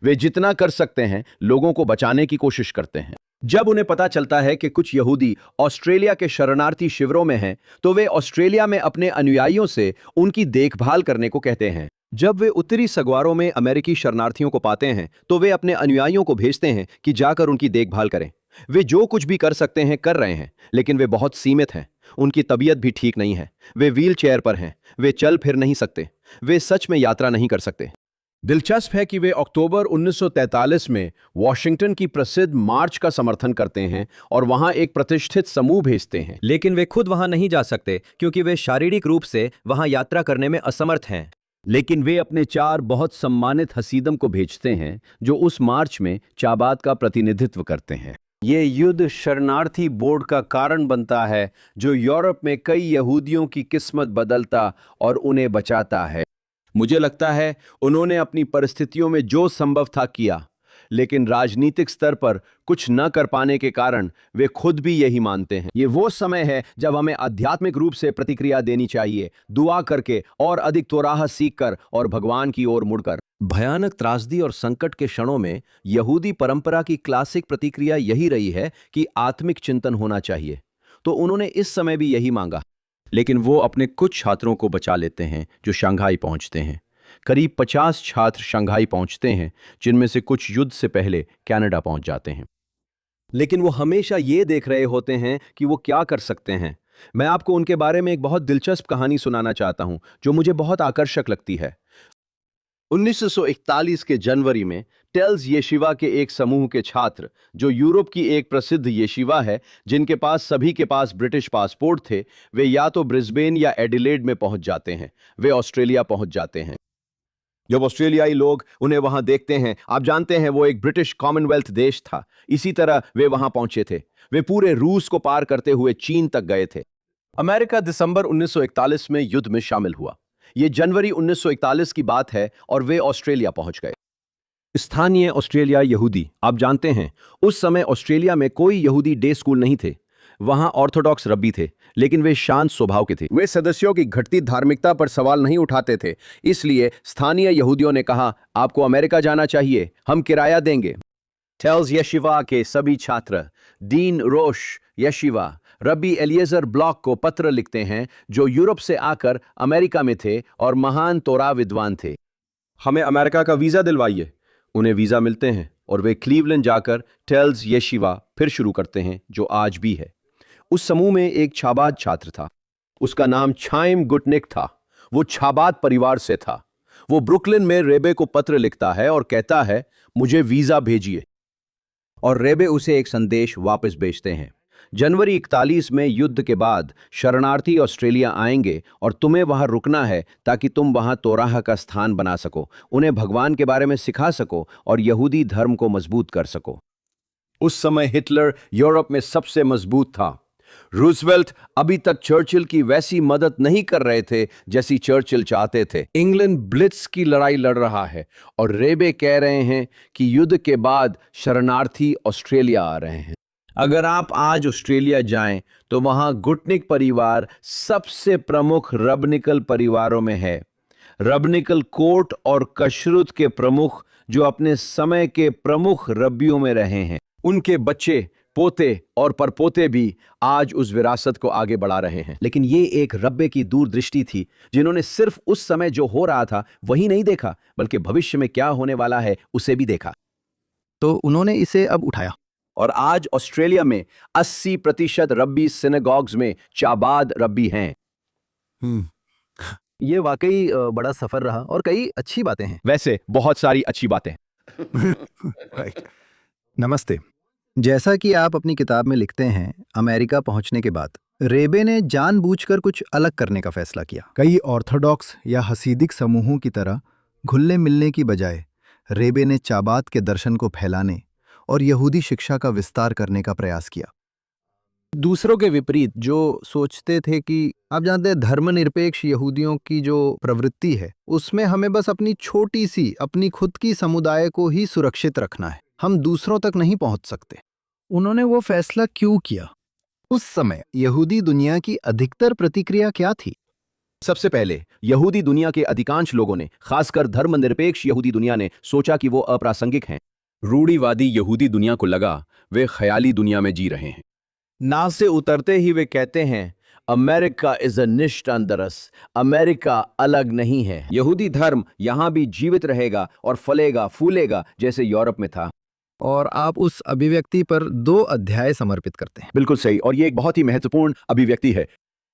वे जितना कर सकते हैं लोगों को बचाने की कोशिश करते हैं। जब उन्हें पता चलता है कि कुछ यहूदी ऑस्ट्रेलिया के शरणार्थी शिविरों में हैं, तो वे ऑस्ट्रेलिया में अपने अनुयायियों से उनकी देखभाल करने को कहते हैं। जब वे उत्तरी सगवारों में अमेरिकी शरणार्थियों को पाते हैं, तो वे अपने अनुयायियों को भेजते हैं कि जाकर उनकी देखभाल करें। वे जो कुछ भी कर सकते हैं कर रहे हैं, लेकिन वे बहुत सीमित हैं। उनकी तबीयत भी ठीक नहीं है। वे व्हील चेयर पर हैं। वे चल फिर नहीं सकते। वे सच में यात्रा नहीं कर सकते। दिलचस्प है कि वे अक्टूबर 1943 में वॉशिंगटन की प्रसिद्ध मार्च का समर्थन करते हैं और वहां एक प्रतिष्ठित समूह भेजते हैं। लेकिन वे खुद वहां नहीं जा सकते क्योंकि वे शारीरिक रूप से वहां यात्रा करने में असमर्थ हैं। लेकिन वे अपने 4 बहुत सम्मानित हसीदम को भेजते हैं जो उस मार्च में चाबाद का प्रतिनिधित्व करते हैं। ये युद्ध शरणार्थी बोर्ड का कारण बनता है जो यूरोप में कई यहूदियों की किस्मत बदलता और उन्हें बचाता है। मुझे लगता है उन्होंने अपनी परिस्थितियों में जो संभव था किया, लेकिन राजनीतिक स्तर पर कुछ न कर पाने के कारण वे खुद भी यही मानते हैं। ये वो समय है जब हमें आध्यात्मिक रूप से प्रतिक्रिया देनी चाहिए, दुआ करके और अधिक तोराह सीखकर और भगवान की ओर मुड़कर। भयानक त्रासदी और संकट के क्षणों में यहूदी परंपरा की क्लासिक प्रतिक्रिया यही रही है कि आत्मिक चिंतन होना चाहिए। तो उन्होंने इस समय भी यही मांगा। लेकिन वो अपने कुछ छात्रों को बचा लेते हैं जो शंघाई पहुंचते हैं। करीब 50 छात्र शंघाई पहुंचते हैं, जिनमें से कुछ युद्ध से पहले कनाडा पहुंच जाते हैं। लेकिन वो हमेशा ये देख रहे होते हैं कि वो क्या कर सकते हैं। मैं आपको उनके बारे में एक बहुत दिलचस्प कहानी सुनाना चाहता हूं जो मुझे बहुत आकर्षक लगती है। 1941 के जनवरी में टेल्स येशिवा के एक समूह के छात्र, जो यूरोप की एक प्रसिद्ध येशिवा है जिनके पास सभी के पास ब्रिटिश पासपोर्ट थे, वे या तो ब्रिस्बेन या एडिलेड में पहुंच जाते हैं। वे ऑस्ट्रेलिया पहुंच जाते हैं। जब ऑस्ट्रेलियाई लोग उन्हें वहां देखते हैं, आप जानते हैं वो एक ब्रिटिश कॉमनवेल्थ देश था, इसी तरह वे वहां पहुंचे थे। वे पूरे रूस को पार करते हुए चीन तक गए थे। अमेरिका दिसंबर 1941 में युद्ध में शामिल हुआ। यह जनवरी 1941 की बात है और वे ऑस्ट्रेलिया पहुंच गए। स्थानीय ऑस्ट्रेलिया यहूदी, आप जानते हैं उस समय ऑस्ट्रेलिया में कोई यहूदी डे स्कूल नहीं थे। वहां ऑर्थोडॉक्स रब्बी थे, लेकिन वे शांत स्वभाव के थे। वे सदस्यों की घटती धार्मिकता पर सवाल नहीं उठाते थे। इसलिए स्थानीय यहूदियों ने कहा, आपको अमेरिका जाना चाहिए, हम किराया देंगे। टेल्स येशिवा के सभी छात्र डीन रोश येशिवा रब्बी एलिएजर ब्लॉक को पत्र लिखते हैं, जो यूरोप से आकर अमेरिका में थे और महान तोरा विद्वान थे। हमें अमेरिका का वीजा दिलवाइए। उन्हें वीजा मिलते हैं और वे क्लीवलैंड जाकर टेल्स येशिवा फिर शुरू करते हैं, जो आज भी है। उस समूह में एक छाबाद छात्र था। उसका नाम चाइम गुटनिक था। वो छाबाद परिवार से था। वो ब्रुकलिन में रेबे को पत्र लिखता है और कहता है, मुझे वीजा भेजिए। और रेबे उसे एक संदेश वापस भेजते हैं। जनवरी 41 में युद्ध के बाद शरणार्थी ऑस्ट्रेलिया आएंगे और तुम्हें वहां रुकना है ताकि तुम वहां तोराह का स्थान बना सको, उन्हें भगवान के बारे में सिखा सको और यहूदी धर्म को मजबूत कर सको। उस समय हिटलर यूरोप में सबसे मजबूत था। रूजवेल्ट अभी तक चर्चिल की वैसी मदद नहीं कर रहे थे जैसी चर्चिल चाहते थे। इंग्लैंड ब्लिट्स की लड़ाई लड़ रहा है और रेबे कह रहे हैं कि युद्ध के बाद शरणार्थी ऑस्ट्रेलिया आ रहे हैं। अगर आप आज ऑस्ट्रेलिया जाएं तो वहां गुटनिक परिवार सबसे प्रमुख रबनिकल परिवारों में है। रबनिकल कोट और कशरुत के प्रमुख, जो अपने समय के प्रमुख रब्बियों में रहे हैं। उनके बच्चे, पोते और परपोते भी आज उस विरासत को आगे बढ़ा रहे हैं। लेकिन ये एक रब्बे की दूरदृष्टि थी, जिन्होंने सिर्फ उस समय जो हो रहा था वही नहीं देखा, बल्कि भविष्य में क्या होने वाला है उसे भी देखा। तो उन्होंने इसे अब उठाया। और आज ऑस्ट्रेलिया में 80% रब्बी सिनेगॉग्स में चाबाद रब्बी हैं। ये वाकई बड़ा सफर रहा और कई अच्छी बातें हैं। वैसे बहुत सारी अच्छी बातें। राइट। नमस्ते। जैसा कि आप अपनी किताब में लिखते हैं, अमेरिका पहुंचने के बाद रेबे ने जानबूझकर कुछ अलग करने का फैसला किया। कई ऑर्थोडॉक्स या हसीदिक समूहों की तरह घुलने मिलने की बजाय रेबे ने चाबात के दर्शन को फैलाने और यहूदी शिक्षा का विस्तार करने का प्रयास किया। दूसरों के विपरीत जो सोचते थे कि आप जानते हैं धर्मनिरपेक्ष यहूदियों की जो प्रवृत्ति है उसमें हमें बस अपनी छोटी सी अपनी खुद की समुदाय को ही सुरक्षित रखना है, हम दूसरों तक नहीं पहुंच सकते। उन्होंने वो फैसला क्यों किया? उस समय यहूदी दुनिया की अधिकतर प्रतिक्रिया क्या थी? सबसे पहले यहूदी दुनिया के अधिकांश लोगों ने, खासकर धर्मनिरपेक्ष यहूदी दुनिया ने, सोचा कि वो अप्रासंगिक हैं। रूढ़िवादी यहूदी दुनिया को लगा वे ख्याली दुनिया में जी रहे हैं। नाव से उतरते ही वे कहते हैं, अमेरिका इज अ निश्ट अंदरस, अमेरिका अलग नहीं है। यहूदी धर्म यहां भी जीवित रहेगा और फलेगा फूलेगा जैसे यूरोप में था। और आप उस अभिव्यक्ति पर 2 अध्याय समर्पित करते हैं। बिल्कुल सही, और ये एक बहुत ही महत्वपूर्ण अभिव्यक्ति है,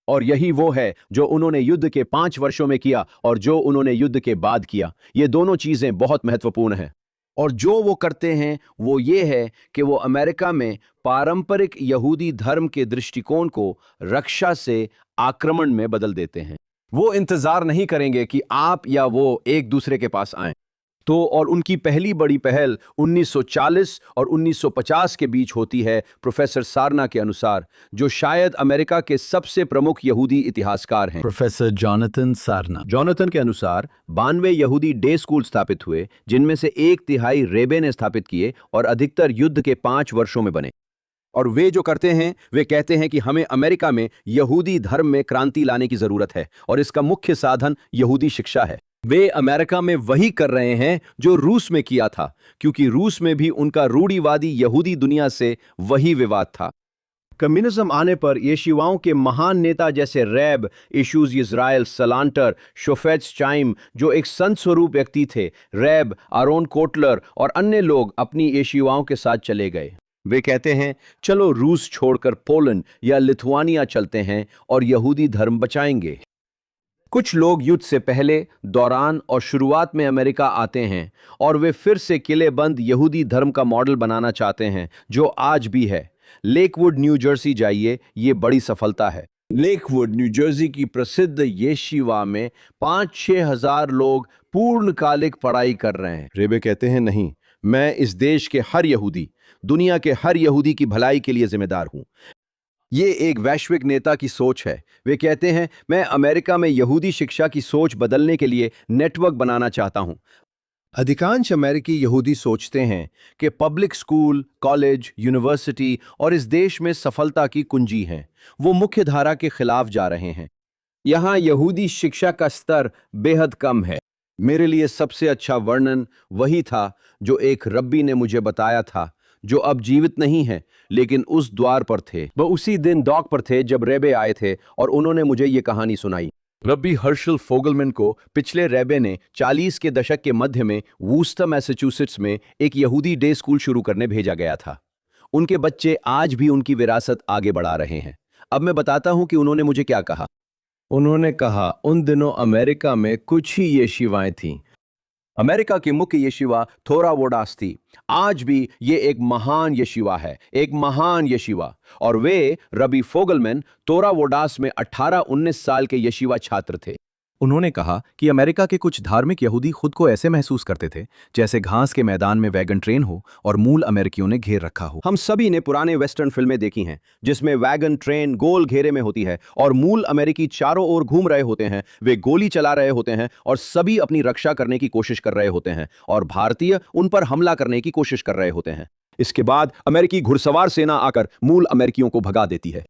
और यही वो है जो उन्होंने युद्ध के 5 वर्षों में किया और जो उन्होंने युद्ध के बाद किया। ये दोनों चीजें बहुत महत्वपूर्ण हैं। और जो वो करते हैं वो ये है कि वो अमेरिका में पारंपरिक यहूदी धर्म के दृष्टिकोण को रक्षा से आक्रमण में बदल देते हैं। वो इंतजार नहीं करेंगे कि आप या वो एक दूसरे के पास आएं। तो और उनकी पहली बड़ी पहल 1940 और 1950 के बीच होती है, प्रोफेसर सारना के अनुसार, जो शायद अमेरिका के सबसे प्रमुख यहूदी इतिहासकार हैं। प्रोफेसर जॉनथन सारना। जॉनथन के अनुसार 92 यहूदी डे स्कूल स्थापित हुए, जिनमें से 1/3 रेबे ने स्थापित किए और अधिकतर युद्ध के 5 वर्षों में बने। और वे जो करते हैं वे कहते हैं कि हमें अमेरिका में यहूदी धर्म में क्रांति लाने की जरूरत है, और इसका मुख्य साधन यहूदी शिक्षा है। वे अमेरिका में वही कर रहे हैं जो रूस में किया था, क्योंकि रूस में भी उनका रूढ़िवादी यहूदी दुनिया से वही विवाद था। कम्युनिज्म आने पर येशुवाओं के महान नेता जैसे रैब इशूज इज़राइल सलांटर, शोफेट्स चाइम, जो एक संत स्वरूप व्यक्ति थे, रैब आरोन कोटलर और अन्य लोग अपनी येशुवाओं के साथ चले गए। वे कहते हैं, चलो रूस छोड़कर पोलैंड या लिथुआनिया चलते हैं और यहूदी धर्म बचाएंगे। कुछ लोग युद्ध से पहले, दौरान और शुरुआत में अमेरिका आते हैं और वे फिर से किलेबंद यहूदी धर्म का मॉडल बनाना चाहते हैं, जो आज भी है। लेकवुड न्यू जर्सी जाइए, ये बड़ी सफलता है। लेकवुड न्यू जर्सी की प्रसिद्ध येशिवा में 5-6 हजार लोग पूर्णकालिक पढ़ाई कर रहे हैं। रेबे कहते हैं, नहीं, मैं इस देश के हर यहूदी, दुनिया के हर यहूदी की भलाई के लिए जिम्मेदार हूं। ये एक वैश्विक नेता की सोच है। वे कहते हैं, मैं अमेरिका में यहूदी शिक्षा की सोच बदलने के लिए नेटवर्क बनाना चाहता हूं। अधिकांश अमेरिकी यहूदी सोचते हैं कि पब्लिक स्कूल, कॉलेज, यूनिवर्सिटी और इस देश में सफलता की कुंजी हैं। वो मुख्य धारा के खिलाफ जा रहे हैं। यहां यहूदी शिक्षा का स्तर बेहद कम है। मेरे लिए सबसे अच्छा वर्णन वही था जो एक रब्बी ने मुझे बताया था, जो अब जीवित नहीं है लेकिन उस द्वार पर थे। वह उसी दिन डॉक पर थे जब रेबे आए थे और उन्होंने मुझे ये कहानी सुनाई। रब्बी हर्शल फोगलमैन को पिछले रेबे ने 40 के दशक के मध्य में वूस्टर मैसाचुसेट्स में एक यहूदी डे स्कूल शुरू करने भेजा गया था। उनके बच्चे आज भी उनकी विरासत आगे बढ़ा रहे हैं। अब मैं बताता हूं कि उन्होंने मुझे क्या कहा। उन्होंने कहा, उन दिनों अमेरिका में कुछ ही येशिवाएं थीं। अमेरिका की मुख्य येशिवा थोरा वोडास थी। आज भी ये एक महान येशिवा है, एक महान येशिवा। और वे रबी फोगलमैन थोरा वोडास में 18-19 साल के येशिवा छात्र थे। उन्होंने कहा कि अमेरिका के कुछ धार्मिक यहूदी खुद को ऐसे महसूस करते थे जैसे घास के मैदान में वैगन ट्रेन हो और मूल अमेरिकियों ने घेर रखा हो। हम सभी ने पुराने वेस्टर्न फिल्में देखी हैं जिसमें वैगन ट्रेन गोल घेरे में होती है और मूल अमेरिकी चारों ओर घूम रहे होते हैं। वे गोली चला रहे होते हैं और सभी अपनी रक्षा करने की कोशिश कर रहे होते हैं और भारतीय उन पर हमला करने की कोशिश कर रहे होते हैं। इसके बाद अमेरिकी घुड़सवार सेना आकर मूल अमेरिकियों को भगा देती है।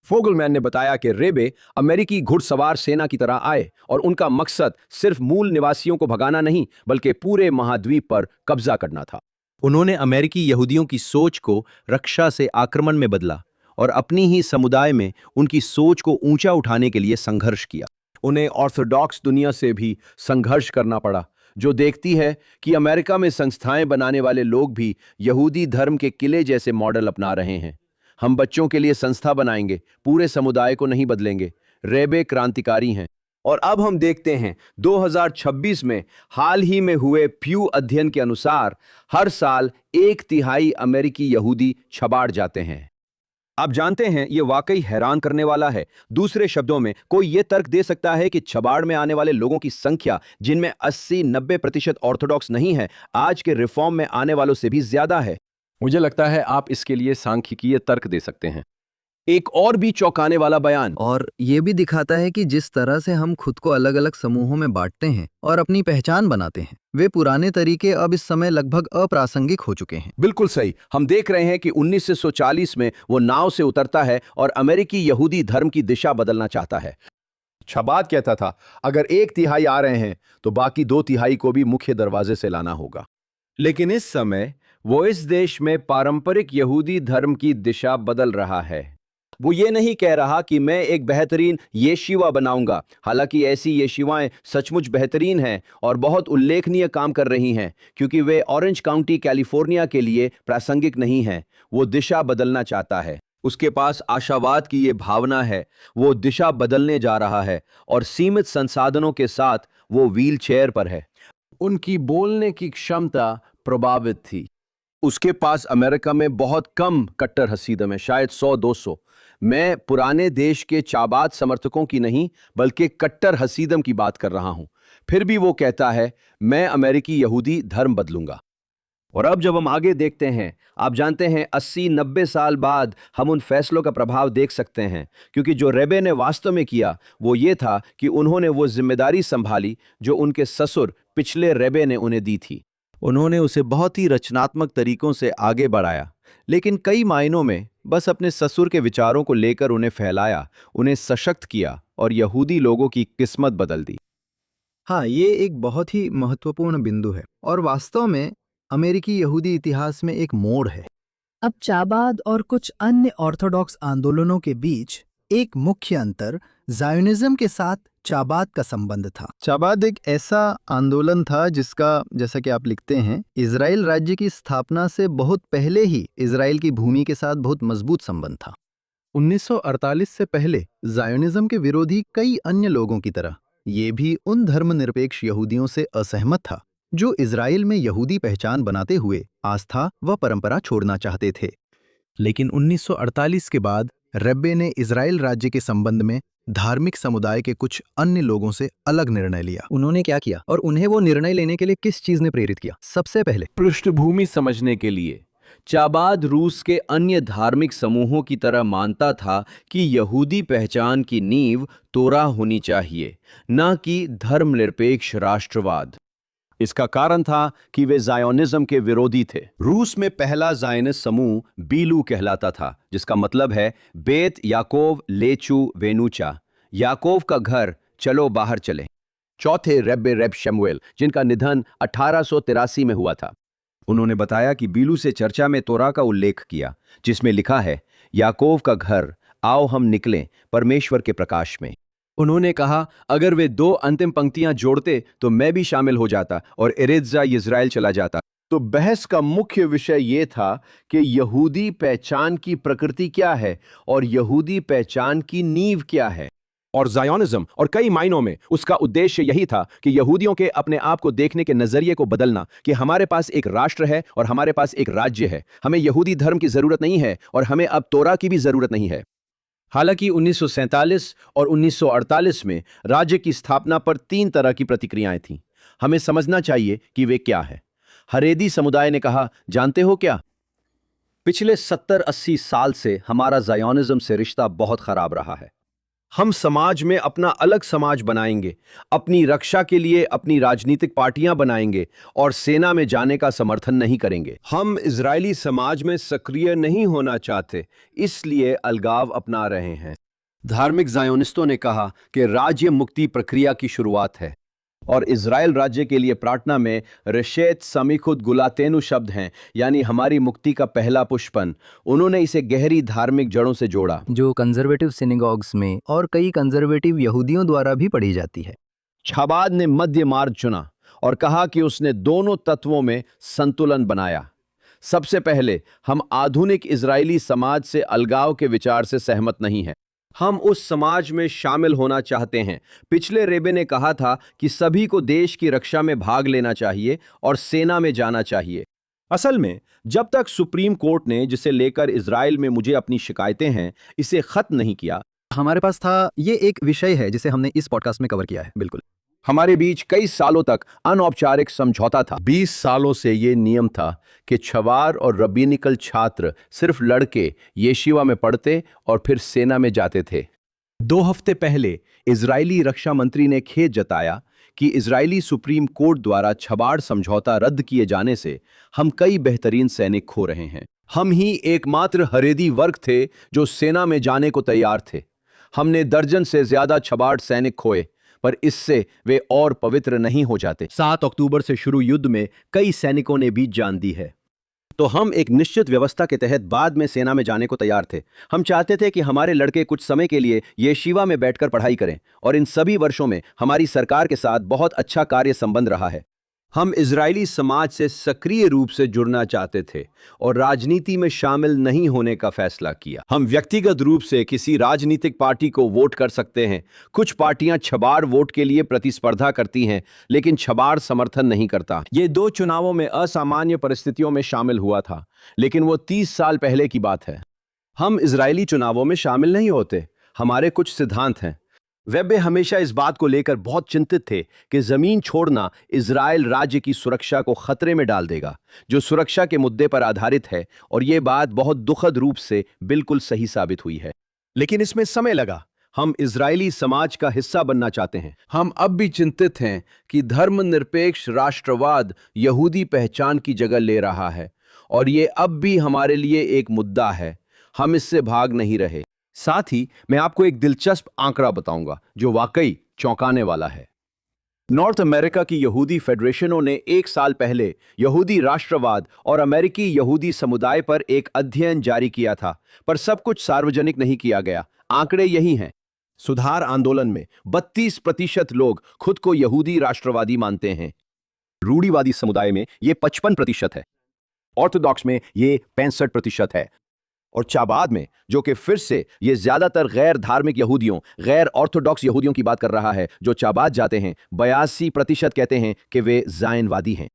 फोगलमैन ने बताया कि रेबे अमेरिकी घुड़सवार सेना की तरह आए और उनका मकसद सिर्फ मूल निवासियों को भगाना नहीं बल्कि पूरे महाद्वीप पर कब्जा करना था। उन्होंने अमेरिकी यहूदियों की सोच को रक्षा से आक्रमण में बदला और अपनी ही समुदाय में उनकी सोच को ऊंचा उठाने के लिए संघर्ष किया। उन्हें ऑर्थोडॉक्स दुनिया से भी संघर्ष करना पड़ा, जो देखती है कि अमेरिका में संस्थाएं बनाने वाले लोग भी यहूदी धर्म के किले जैसे मॉडल अपना रहे हैं। हम बच्चों के लिए संस्था बनाएंगे, पूरे समुदाय को नहीं बदलेंगे। रेबे क्रांतिकारी हैं। और अब हम देखते हैं 2026 में हाल ही में हुए प्यू अध्ययन के अनुसार हर साल 1/3 अमेरिकी यहूदी छबाड़ जाते हैं। आप जानते हैं ये वाकई हैरान करने वाला है। दूसरे शब्दों में कोई ये तर्क दे सकता है कि छबाड़ में आने वाले लोगों की संख्या, जिनमें 80-90% ऑर्थोडॉक्स नहीं है, आज के रिफॉर्म में आने वालों से भी ज्यादा है। मुझे लगता है आप इसके लिए सांख्यिकीय तर्क दे सकते हैं। एक और भी चौंकाने वाला बयान, और ये भी दिखाता है कि जिस तरह से हम खुद को अलग अलग समूहों में बांटते हैं और अपनी पहचान बनाते हैं, वे पुराने तरीके अब इस समय लगभग अप्रासंगिक हो चुके हैं। बिल्कुल सही। हम देख रहे हैं कि 1940 में वो नाव से उतरता है और अमेरिकी यहूदी धर्म की दिशा बदलना चाहता है। छबाद कहता था, अगर 1/3 आ रहे हैं तो बाकी 2/3 को भी मुख्य दरवाजे से लाना होगा। लेकिन इस समय वो इस देश में पारंपरिक यहूदी धर्म की दिशा बदल रहा है। वो ये नहीं कह रहा कि मैं एक बेहतरीन येशिवा बनाऊंगा, हालांकि ऐसी येशिवाएं सचमुच बेहतरीन हैं और बहुत उल्लेखनीय काम कर रही हैं, क्योंकि वे ऑरेंज काउंटी कैलिफोर्निया के लिए प्रासंगिक नहीं हैं। वो दिशा बदलना चाहता है। उसके पास आशावाद की ये भावना है। वो दिशा बदलने जा रहा है और सीमित संसाधनों के साथ वो व्हील चेयर पर है। उनकी बोलने की क्षमता प्रभावित थी। उसके पास अमेरिका में बहुत कम कट्टर हसीदम है, शायद 100-200। मैं पुराने देश के चाबाद समर्थकों की नहीं, बल्कि कट्टर हसीदम की बात कर रहा हूं। फिर भी वो कहता है, मैं अमेरिकी यहूदी धर्म बदलूंगा। और अब जब हम आगे देखते हैं, आप जानते हैं 80-90 साल बाद हम उन फैसलों का प्रभाव देख सकते हैं, क्योंकि जो रेबे ने वास्तव में किया वो ये था कि उन्होंने वो जिम्मेदारी संभाली जो उनके ससुर पिछले रेबे ने उन्हें दी थी। उन्होंने उसे बहुत ही रचनात्मक तरीकों से आगे बढ़ाया, लेकिन कई मायनों में बस अपने ससुर के विचारों को लेकर उन्हें फैलाया, उन्हें सशक्त किया और यहूदी लोगों की किस्मत बदल दी। हाँ, ये एक बहुत ही महत्वपूर्ण बिंदु है और वास्तव में अमेरिकी यहूदी इतिहास में एक मोड़ है। अब चाबाद और कुछ अन्य ऑर्थोडॉक्स आंदोलनों के बीच एक मुख्य अंतर जायोनिज्म के साथ चाबाद का संबंध था। चाबाद एक ऐसा आंदोलन था जिसका, जैसा कि आप लिखते हैं, इजराइल राज्य की स्थापना से बहुत पहले ही इजराइल की भूमि के साथ बहुत मजबूत संबंध था। 1948 से पहले जायोनिज्म के विरोधी कई अन्य लोगों की तरह ये भी उन धर्मनिरपेक्ष यहूदियों से असहमत था जो इजराइल में यहूदी पहचान बनाते हुए आस्था व परंपरा छोड़ना चाहते थे। लेकिन 1948 के बाद रेब्बे ने इजराइल राज्य के संबंध में धार्मिक समुदाय के कुछ अन्य लोगों से अलग निर्णय लिया। उन्होंने क्या किया और उन्हें वो निर्णय लेने के लिए किस चीज ने प्रेरित किया? सबसे पहले पृष्ठभूमि समझने के लिए चाबाद रूस के अन्य धार्मिक समूहों की तरह मानता था कि यहूदी पहचान की नींव तोरा होनी चाहिए, न कि धर्मनिरपेक्ष राष्ट्रवाद। इसका कारण था कि वे जायोनिज्म के विरोधी थे। रूस में पहला जायनिस्ट समूह बीलू कहलाता था, जिसका मतलब है बेत याकोव लेचू वेनुचा, याकोव का घर, चलो बाहर चले। चौथे रेब शमुएल, जिनका निधन 1883 में हुआ था। उन्होंने बताया कि बीलू से चर्चा में तोरा का उल्लेख किया, जिसमें लिखा है, याकोव का घर, आओ हम निकलें परमेश्वर के प्रकाश में। उन्होंने कहा, अगर वे 2 अंतिम पंक्तियां जोड़ते तो मैं भी शामिल हो जाता और एरेज्जा इजराइल चला जाता। तो बहस का मुख्य विषय यह था कि यहूदी पहचान की प्रकृति क्या है और यहूदी पहचान की नींव क्या है। और जायोनिज्म और कई मायनों में उसका उद्देश्य यही था कि यहूदियों के अपने आप को देखने के नजरिए को बदलना, कि हमारे पास एक राष्ट्र है और हमारे पास एक राज्य है। हमें यहूदी धर्म की जरूरत नहीं है और हमें अब तोरा की भी जरूरत नहीं है। हालांकि 1947 और 1948 में राज्य की स्थापना पर 3 तरह की प्रतिक्रियाएं थीं। हमें समझना चाहिए कि वे क्या है। हरेदी समुदाय ने कहा, जानते हो क्या, पिछले 70-80 साल से हमारा जायोनिज्म से रिश्ता बहुत खराब रहा है। हम समाज में अपना अलग समाज बनाएंगे, अपनी रक्षा के लिए अपनी राजनीतिक पार्टियां बनाएंगे और सेना में जाने का समर्थन नहीं करेंगे। हम इजरायली समाज में सक्रिय नहीं होना चाहते, इसलिए अलगाव अपना रहे हैं। धार्मिक जायोनिस्टों ने कहा कि राज्य मुक्ति प्रक्रिया की शुरुआत है और इजराइल राज्य के लिए प्रार्थना में रेशेत समीखुद गुलातेनु शब्द हैं, यानी हमारी मुक्ति का पहला पुष्पन। उन्होंने इसे गहरी धार्मिक जड़ों से जोड़ा, जो कंजर्वेटिव सिनेगॉग्स में और कई कंजर्वेटिव यहूदियों द्वारा भी पढ़ी जाती है। छाबाद ने मध्य मार्ग चुना और कहा कि उसने दोनों तत्वों में संतुलन बनाया। सबसे पहले, हम आधुनिक इजरायली समाज से अलगाव के विचार से सहमत नहीं हैं। हम उस समाज में शामिल होना चाहते हैं। पिछले रेबे ने कहा था कि सभी को देश की रक्षा में भाग लेना चाहिए और सेना में जाना चाहिए। असल में जब तक सुप्रीम कोर्ट ने, जिसे लेकर इजराइल में मुझे अपनी शिकायतें हैं, इसे खत्म नहीं किया, हमारे पास था, ये एक विषय है जिसे हमने इस पॉडकास्ट में कवर किया है। बिल्कुल। हमारे बीच कई सालों तक अनौपचारिक समझौता था। 20 सालों से ये नियम था कि छवार और रबीनिकल छात्र, सिर्फ लड़के, येशिवा में पढ़ते और फिर सेना में जाते थे। 2 हफ्ते पहले इजरायली रक्षा मंत्री ने खेद जताया कि इजरायली सुप्रीम कोर्ट द्वारा छबाड़ समझौता रद्द किए जाने से हम कई बेहतरीन सैनिक खो रहे हैं। हम ही एकमात्र हरेदी वर्ग थे जो सेना में जाने को तैयार थे। हमने दर्जन से ज्यादा छबाड़ सैनिक खोए, पर इससे वे और पवित्र नहीं हो जाते। 7 अक्टूबर से शुरू युद्ध में कई सैनिकों ने भी जान दी है। तो हम एक निश्चित व्यवस्था के तहत बाद में सेना में जाने को तैयार थे। हम चाहते थे कि हमारे लड़के कुछ समय के लिए येशिवा में बैठकर पढ़ाई करें, और इन सभी वर्षों में हमारी सरकार के साथ बहुत अच्छा कार्य संबंध रहा है। हम इजरायली समाज से सक्रिय रूप से जुड़ना चाहते थे और राजनीति में शामिल नहीं होने का फैसला किया। हम व्यक्तिगत रूप से किसी राजनीतिक पार्टी को वोट कर सकते हैं। कुछ पार्टियां छबाड़ वोट के लिए प्रतिस्पर्धा करती हैं, लेकिन छबाड़ समर्थन नहीं करता। ये 2 चुनावों में असामान्य परिस्थितियों में शामिल हुआ था, लेकिन वो 30 साल पहले की बात है। हम इजरायली चुनावों में शामिल नहीं होते। हमारे कुछ सिद्धांत हैं। वेबे हमेशा इस बात को लेकर बहुत चिंतित थे कि जमीन छोड़ना इजराइल राज्य की सुरक्षा को खतरे में डाल देगा, जो सुरक्षा के मुद्दे पर आधारित है, और ये बात बहुत दुखद रूप से बिल्कुल सही साबित हुई है। लेकिन इसमें समय लगा। हम इजरायली समाज का हिस्सा बनना चाहते हैं। हम अब भी चिंतित हैं कि धर्मनिरपेक्ष राष्ट्रवाद यहूदी पहचान की जगह ले रहा है, और ये अब भी हमारे लिए एक मुद्दा है। हम इससे भाग नहीं रहे। साथ ही मैं आपको एक दिलचस्प आंकड़ा बताऊंगा जो वाकई चौंकाने वाला है। नॉर्थ अमेरिका की यहूदी फेडरेशनों ने 1 साल पहले यहूदी राष्ट्रवाद और अमेरिकी यहूदी समुदाय पर एक अध्ययन जारी किया था, पर सब कुछ सार्वजनिक नहीं किया गया। आंकड़े यही हैं। सुधार आंदोलन में 32% लोग खुद को यहूदी राष्ट्रवादी मानते हैं। रूढ़िवादी समुदाय में ये 55% है। ऑर्थोडॉक्स में ये 65% है। और चाबाद में, जो कि फिर से ये ज्यादातर गैर धार्मिक यहूदियों, गैर ऑर्थोडॉक्स यहूदियों की बात कर रहा है जो चाबाद जाते हैं, 82% कहते हैं कि वे जायनवादी हैं।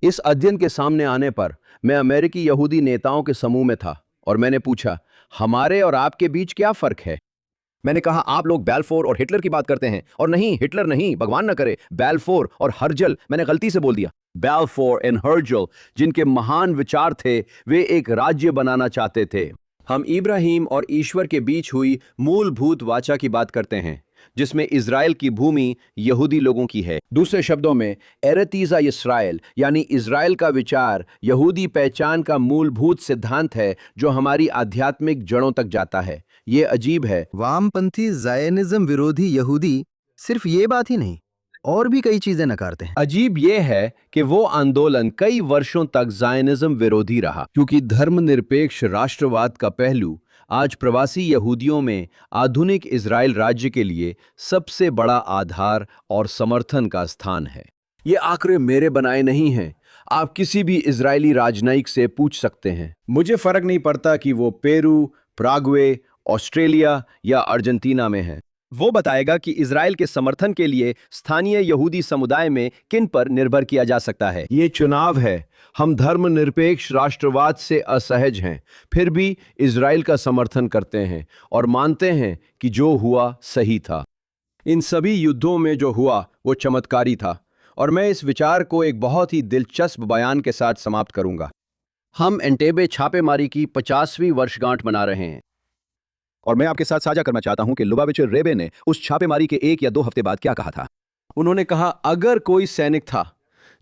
इस अध्ययन के सामने आने पर मैं अमेरिकी यहूदी नेताओं के समूह में था और मैंने पूछा, हमारे और आपके बीच क्या फर्क है? मैंने कहा, आप लोग बैलफोर और हिटलर की बात करते हैं, और नहीं, हिटलर नहीं, भगवान न करे, बैलफोर और हर्जल, मैंने गलती से बोल दिया। बैलफोर एंड हर्जल, जिनके महान विचार थे, वे एक राज्य बनाना चाहते थे। हम इब्राहिम और ईश्वर के बीच हुई मूलभूत वाचा की बात करते हैं, जिसमें इजराइल की भूमि यहूदी लोगों की है। दूसरे शब्दों में, एरेतीजा इस्राएल यानी इजराइल का विचार यहूदी पहचान का मूलभूत सिद्धांत है, जो हमारी आध्यात्मिक जड़ों तक जाता है। ये अजीब है। वामपंथी जायनिज्म विरोधी यहूदी सिर्फ ये बात ही नहीं, और भी कई चीजें नकारते हैं। अजीब यह है कि वो आंदोलन कई वर्षों तक जायनिज्म विरोधी रहा, क्योंकि धर्मनिरपेक्ष राष्ट्रवाद का पहलू आज प्रवासी यहूदियों में आधुनिक इजराइल राज्य के लिए सबसे बड़ा आधार और समर्थन का स्थान है। ये आंकड़े मेरे बनाए नहीं हैं। आप किसी भी इजरायली राजनयिक से पूछ सकते हैं। मुझे फर्क नहीं पड़ता कि वो पेरू, प्राग्वे, ऑस्ट्रेलिया या अर्जेंटीना में है। वो बताएगा कि इजराइल के समर्थन के लिए स्थानीय यहूदी समुदाय में किन पर निर्भर किया जा सकता है। ये चुनाव है। हम धर्मनिरपेक्ष राष्ट्रवाद से असहज हैं, फिर भी इजराइल का समर्थन करते हैं और मानते हैं कि जो हुआ सही था। इन सभी युद्धों में जो हुआ वो चमत्कारी था, और मैं इस विचार को एक बहुत ही दिलचस्प बयान के साथ समाप्त करूंगा। हम एंटेबे छापेमारी की 50वीं वर्षगांठ मना रहे हैं, और मैं आपके साथ साझा करना चाहता हूं कि लुबाविचर रेबे ने उस छापेमारी के 1 या 2 हफ्ते बाद क्या कहा था। उन्होंने कहा, अगर कोई सैनिक था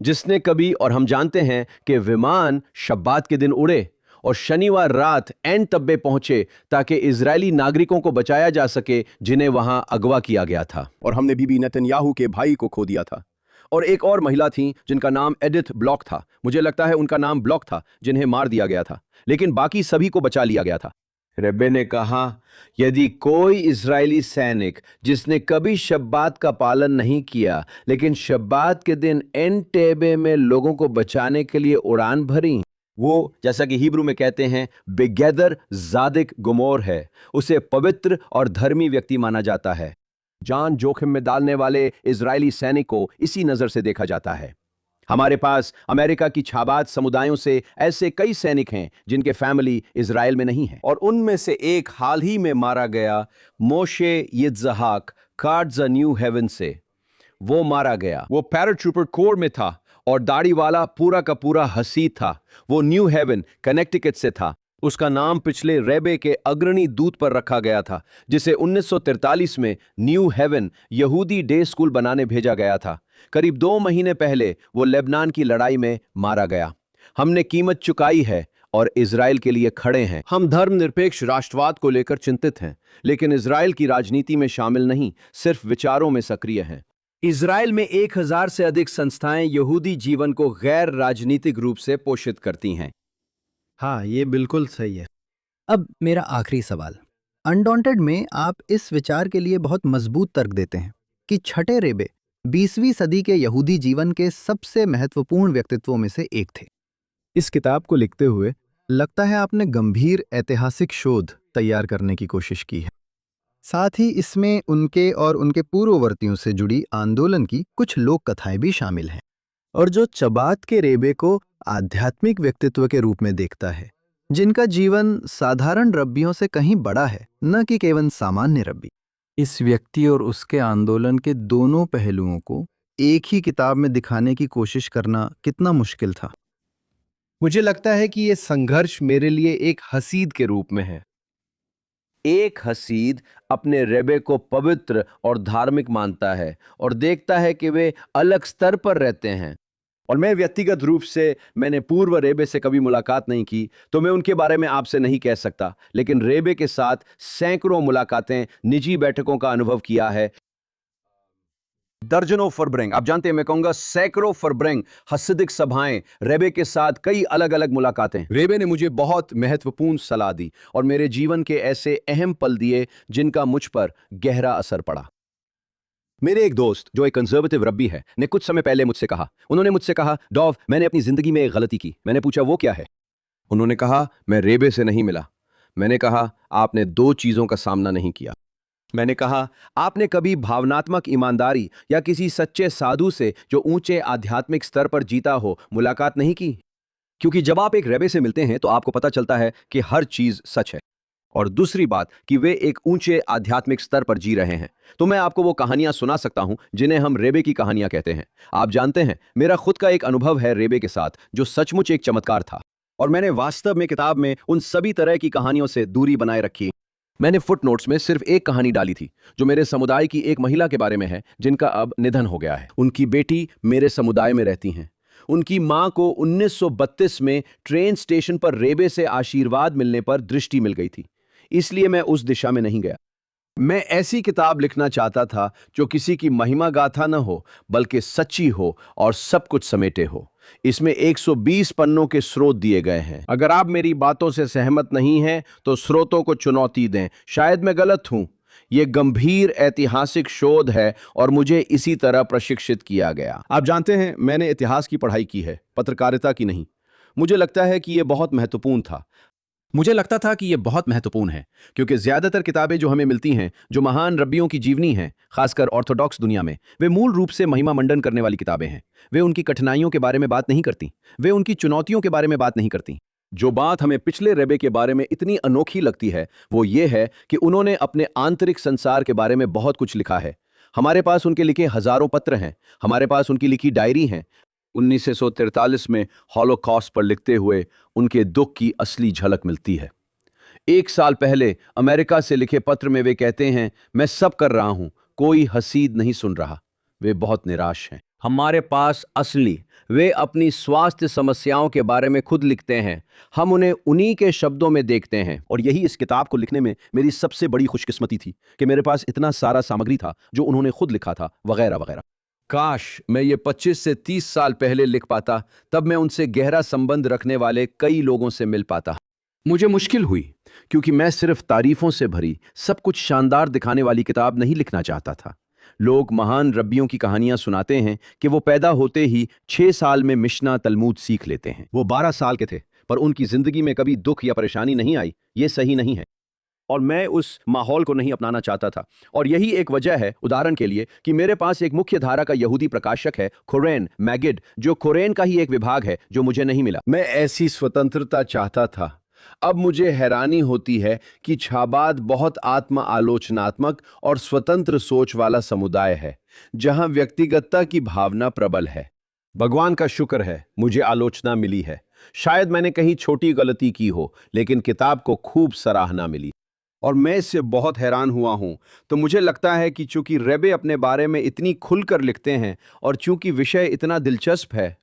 जिसने कभी, और हम जानते हैं कि विमान शब्बात के दिन उड़े और शनिवार रात एन तब्बे पहुंचे ताकि इजरायली नागरिकों को बचाया जा सके जिन्हें वहां अगवा किया गया था, और हमने बीबी नेतन्याहू के भाई को खो दिया था। और एक और महिला थी जिनका नाम एडिथ ब्लॉक था, मुझे लगता है उनका नाम ब्लॉक था, जिन्हें मार दिया गया था, लेकिन बाकी सभी को बचा लिया गया था। रेबे ने कहा, यदि कोई इजरायली सैनिक जिसने कभी शब्बात का पालन नहीं किया लेकिन शब्बात के दिन एनटेबे में लोगों को बचाने के लिए उड़ान भरी, वो, जैसा कि हिब्रू में कहते हैं, बेगैदर जादिक गुमोर है, उसे पवित्र और धर्मी व्यक्ति माना जाता है। जान जोखिम में डालने वाले इजरायली सैनिक को इसी नजर से देखा जाता है। हमारे पास अमेरिका की छाबाद समुदायों से ऐसे कई सैनिक हैं जिनके फैमिली इजराइल में नहीं है, और उनमें से एक हाल ही में मारा गया, मोशे यित्ज़हाक कार्ड्स न्यू हेवन से। वो मारा गया। वो पैराट्रूपर कोर में था और दाढ़ी वाला पूरा का पूरा हसीद था। वो न्यू हेवन कनेक्टिकट से था। उसका नाम पिछले रेबे के अग्रणी दूत पर रखा गया था, जिसे 1943 में न्यू हेवन यहूदी डे स्कूल बनाने भेजा गया था। करीब 2 महीने पहले वो लेबनान की लड़ाई में मारा गया। हमने कीमत चुकाई है और इजराइल के लिए खड़े हैं। हम धर्मनिरपेक्ष राष्ट्रवाद को लेकर चिंतित हैं, लेकिन इजराइल की राजनीति में शामिल नहीं, सिर्फ विचारों में सक्रिय हैं। इजराइल में 1000 से अधिक संस्थाएं यहूदी जीवन को गैर राजनीतिक रूप से पोषित करती हैं। हाँ, ये बिल्कुल सही है। अब मेरा आखिरी सवाल। अनडॉन्टेड में आप इस विचार के लिए बहुत मजबूत तर्क देते हैं कि छठे रेबे 20वीं सदी के यहूदी जीवन के सबसे महत्वपूर्ण व्यक्तित्वों में से एक थे। इस किताब को लिखते हुए लगता है आपने गंभीर ऐतिहासिक शोध तैयार करने की कोशिश की है। साथ ही इसमें उनके और उनके पूर्ववर्तियों से जुड़ी आंदोलन की कुछ लोक कथाएं भी शामिल हैं, और जो चबात के रेबे को आध्यात्मिक व्यक्तित्व के रूप में देखता है, जिनका जीवन साधारण रब्बियों से कहीं बड़ा है, न कि केवल सामान्य रब्बी। इस व्यक्ति और उसके आंदोलन के दोनों पहलुओं को एक ही किताब में दिखाने की कोशिश करना कितना मुश्किल था। मुझे लगता है कि यह संघर्ष मेरे लिए एक हसीद के रूप में है। एक हसीद अपने रेबे को पवित्र और धार्मिक मानता है और देखता है कि वे अलग स्तर पर रहते हैं। और मैं व्यक्तिगत रूप से, मैंने पूर्व रेबे से कभी मुलाकात नहीं की, तो मैं उनके बारे में आपसे नहीं कह सकता, लेकिन रेबे के साथ सैकड़ों मुलाकातें, निजी बैठकों का अनुभव किया है। दर्जनों फरब्रेंग, आप जानते हैं, मैं कहूंगा सैकड़ों फरब्रेंग हसिदिक सभाएं, रेबे के साथ कई अलग अलग मुलाकातें। रेबे ने मुझे बहुत महत्वपूर्ण सलाह दी और मेरे जीवन के ऐसे अहम पल दिए जिनका मुझ पर गहरा असर पड़ा। मेरे एक दोस्त जो एक कंजर्वेटिव रब्बी है ने कुछ समय पहले मुझसे कहा, उन्होंने मुझसे कहा, डॉव, मैंने अपनी जिंदगी में एक गलती की। मैंने पूछा, वो क्या है? उन्होंने कहा, मैं रेबे से नहीं मिला। मैंने कहा, आपने 2 चीजों का सामना नहीं किया। मैंने कहा, आपने कभी भावनात्मक ईमानदारी या किसी सच्चे साधु से जो ऊंचे आध्यात्मिक स्तर पर जीता हो मुलाकात नहीं की? क्योंकि जब आप एक रेबे से मिलते हैं तो आपको पता चलता है कि हर चीज सच है। और दूसरी बात कि वे एक ऊंचे आध्यात्मिक स्तर पर जी रहे हैं। तो मैं आपको वो कहानियां सुना सकता हूं जिन्हें हम रेबे की कहानियां कहते हैं। आप जानते हैं, मेरा खुद का एक अनुभव है रेबे के साथ जो सचमुच एक चमत्कार था, और मैंने वास्तव में किताब में उन सभी तरह की कहानियों से दूरी बनाए रखी। मैंने फुटनोट्स में सिर्फ एक कहानी डाली थी जो मेरे समुदाय की एक महिला के बारे में है जिनका अब निधन हो गया है। उनकी बेटी मेरे समुदाय में रहती हैं। उनकी मां को 1932 में ट्रेन स्टेशन पर रेबे से आशीर्वाद मिलने पर दृष्टि मिल गई थी, इसलिए मैं उस दिशा में नहीं गया। मैं ऐसी किताब लिखना चाहता था जो किसी की महिमा गाथा न हो, बल्कि सच्ची हो और सब कुछ समेटे हो। इसमें 120 पन्नों के स्रोत दिए गए हैं। अगर आप मेरी बातों से सहमत नहीं हैं तो स्रोतों को चुनौती दें, शायद मैं गलत हूं। यह गंभीर ऐतिहासिक शोध है और मुझे इसी तरह प्रशिक्षित किया गया। आप जानते हैं, मैंने इतिहास की पढ़ाई की है, पत्रकारिता की नहीं। मुझे लगता है कि यह बहुत महत्वपूर्ण था। मुझे लगता था कि यह बहुत महत्वपूर्ण है क्योंकि ज्यादातर किताबें जो हमें मिलती हैं, जो महान रब्बियों की जीवनी हैं, खासकर ऑर्थोडॉक्स दुनिया में, वे मूल रूप से महिमा मंडन करने वाली किताबें हैं। वे उनकी कठिनाइयों के बारे में बात नहीं करती, वे उनकी चुनौतियों के बारे में बात नहीं करती। जो बात हमें पिछले रेबे के बारे में इतनी अनोखी लगती है वो ये है कि उन्होंने अपने आंतरिक संसार के बारे में बहुत कुछ लिखा है। हमारे पास उनके लिखे हजारों पत्र हैं, हमारे पास उनकी लिखी डायरी हैं। 1943 में हॉलोकॉस्ट पर लिखते हुए उनके दुख की असली झलक मिलती है। 1 साल पहले अमेरिका से लिखे पत्र में वे कहते हैं, मैं सब कर रहा हूं, कोई हसीद नहीं सुन रहा। वे बहुत निराश हैं। हमारे पास असली, वे अपनी स्वास्थ्य समस्याओं के बारे में खुद लिखते हैं। हम उन्हें उन्हीं के शब्दों में देखते हैं। और यही इस किताब को लिखने में मेरी सबसे बड़ी खुशकिस्मती थी कि मेरे पास इतना सारा सामग्री था जो उन्होंने खुद लिखा था, वगैरह वगैरह। काश मैं ये 25 से 30 साल पहले लिख पाता, तब मैं उनसे गहरा संबंध रखने वाले कई लोगों से मिल पाता। मुझे मुश्किल हुई क्योंकि मैं सिर्फ तारीफों से भरी, सब कुछ शानदार दिखाने वाली किताब नहीं लिखना चाहता था। लोग महान रब्बियों की कहानियां सुनाते हैं कि वो पैदा होते ही 6 साल में मिशना तलमूद सीख लेते हैं। वो 12 साल के थे, पर उनकी जिंदगी में कभी दुख या परेशानी नहीं आई। ये सही नहीं है और मैं उस माहौल को नहीं अपनाना चाहता था। और यही एक वजह है, उदाहरण के लिए, कि मेरे पास एक मुख्य धारा का यहूदी प्रकाशक है, खुरैन मैगिड, जो खुरैन का ही एक विभाग है, जो मुझे नहीं मिला। मैं ऐसी स्वतंत्रता चाहता था। अब मुझे हैरानी होती है कि छाबाद बहुत आत्म आलोचनात्मक और स्वतंत्र सोच वाला समुदाय है, जहां व्यक्तिगतता की भावना प्रबल है। भगवान का शुक्र है मुझे आलोचना मिली है। शायद मैंने कहीं छोटी गलती की हो, लेकिन किताब को खूब सराहना मिली और मैं इससे बहुत हैरान हुआ हूं। तो मुझे लगता है कि चूंकि रेबे अपने बारे में इतनी खुलकर लिखते हैं और चूंकि विषय इतना दिलचस्प है,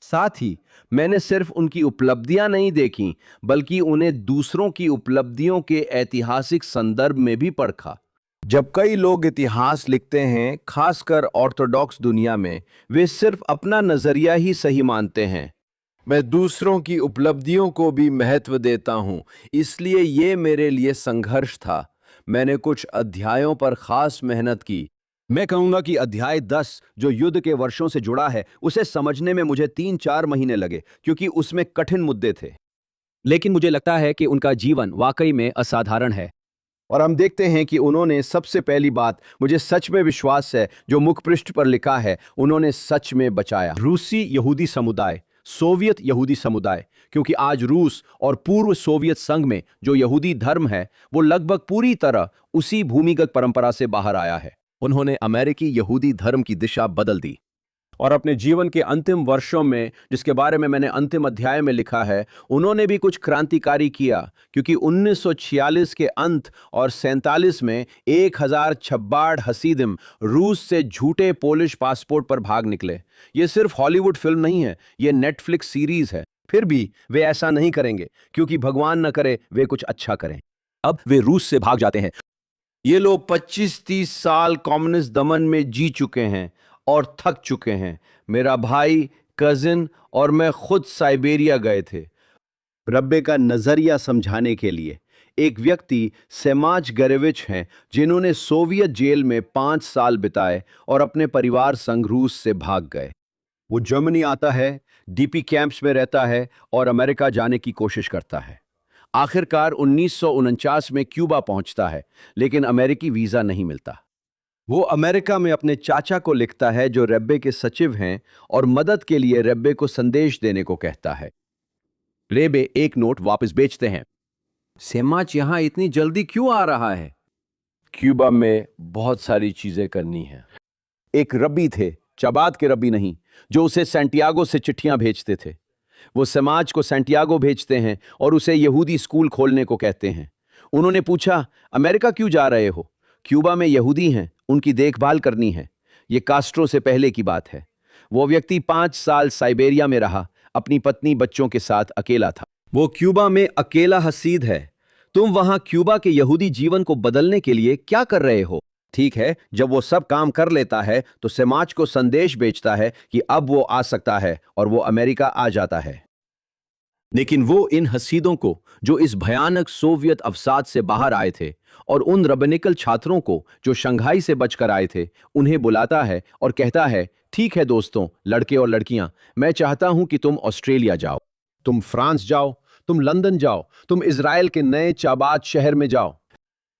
साथ ही मैंने सिर्फ उनकी उपलब्धियां नहीं देखी, बल्कि उन्हें दूसरों की उपलब्धियों के ऐतिहासिक संदर्भ में भी परखा। जब कई लोग इतिहास लिखते हैं, खासकर ऑर्थोडॉक्स दुनिया में, वे सिर्फ अपना नजरिया ही सही मानते हैं। मैं दूसरों की उपलब्धियों को भी महत्व देता हूं, इसलिए ये मेरे लिए संघर्ष था। मैंने कुछ अध्यायों पर खास मेहनत की। मैं कहूंगा कि अध्याय 10 जो युद्ध के वर्षों से जुड़ा है, उसे समझने में मुझे 3-4 महीने लगे, क्योंकि उसमें कठिन मुद्दे थे। लेकिन मुझे लगता है कि उनका जीवन वाकई में असाधारण है और हम देखते हैं कि उन्होंने, सबसे पहली बात, मुझे सच में विश्वास है जो मुखपृष्ठ पर लिखा है, उन्होंने सच में बचाया रूसी यहूदी समुदाय, सोवियत यहूदी समुदाय। क्योंकि आज रूस और पूर्व सोवियत संघ में जो यहूदी धर्म है, वो लगभग पूरी तरह उसी भूमिगत परंपरा से बाहर आया है। उन्होंने अमेरिकी यहूदी धर्म की दिशा बदल दी और अपने जीवन के अंतिम वर्षों में, जिसके बारे में मैंने अंतिम अध्याय में लिखा है, उन्होंने भी कुछ क्रांतिकारी किया। क्योंकि 1946 के अंत और 47 में 1000 छब्बाड़ हसीदिम रूस से झूठे पोलिश पासपोर्ट पर भाग निकले। ये सिर्फ हॉलीवुड फिल्म नहीं है, ये नेटफ्लिक्स सीरीज है। फिर भी वे ऐसा नहीं करेंगे, क्योंकि भगवान न करे वे कुछ अच्छा करें। अब वे रूस से भाग जाते हैं। ये लोग 25-30 साल कम्युनिस्ट दमन में जी चुके हैं और थक चुके हैं। मेरा भाई, कजिन और मैं खुद साइबेरिया गए थे रब्बे का नजरिया समझाने के लिए। एक व्यक्ति सेमाज गरेविच हैं, जिन्होंने सोवियत जेल में 5 साल बिताए और अपने परिवार संग रूस से भाग गए। वो जर्मनी आता है, डीपी कैंप्स में रहता है और अमेरिका जाने की कोशिश करता है। आखिरकार 1949 में क्यूबा पहुंचता है, लेकिन अमेरिकी वीजा नहीं मिलता। वो अमेरिका में अपने चाचा को लिखता है, जो रेब्बे के सचिव हैं, और मदद के लिए रेब्बे को संदेश देने को कहता है। रेब्बे एक नोट वापस बेचते हैं। सेमाच यहां इतनी जल्दी क्यों आ रहा है? क्यूबा में बहुत सारी चीजें करनी है। एक रब्बी थे, चबाद के रब्बी नहीं, जो उसे सैंटियागो से चिट्ठियां भेजते थे। वो समाज को सैंटियागो भेजते हैं और उसे यहूदी स्कूल खोलने को कहते हैं। उन्होंने पूछा, अमेरिका क्यों जा रहे हो? क्यूबा में यहूदी हैं, उनकी देखभाल करनी है। ये कास्ट्रो से पहले की बात है। वो व्यक्ति 5 साल साइबेरिया में रहा, अपनी पत्नी बच्चों के साथ अकेला था। वो क्यूबा में अकेला हसीद है। तुम वहां क्यूबा के यहूदी जीवन को बदलने के लिए क्या कर रहे हो? ठीक है, जब वो सब काम कर लेता है तो समाज को संदेश भेजता है कि अब वो आ सकता है और वो अमेरिका आ जाता है। लेकिन वो इन हसीदों को, जो इस भयानक सोवियत अवसाद से बाहर आए थे, और उन रबनिकल छात्रों को जो शंघाई से बचकर आए थे, उन्हें बुलाता है और कहता है, ठीक है दोस्तों, लड़के और लड़कियां, मैं चाहता हूं कि तुम ऑस्ट्रेलिया जाओ, तुम फ्रांस जाओ, तुम लंदन जाओ, तुम इजराइल के नए चाबाद शहर में जाओ।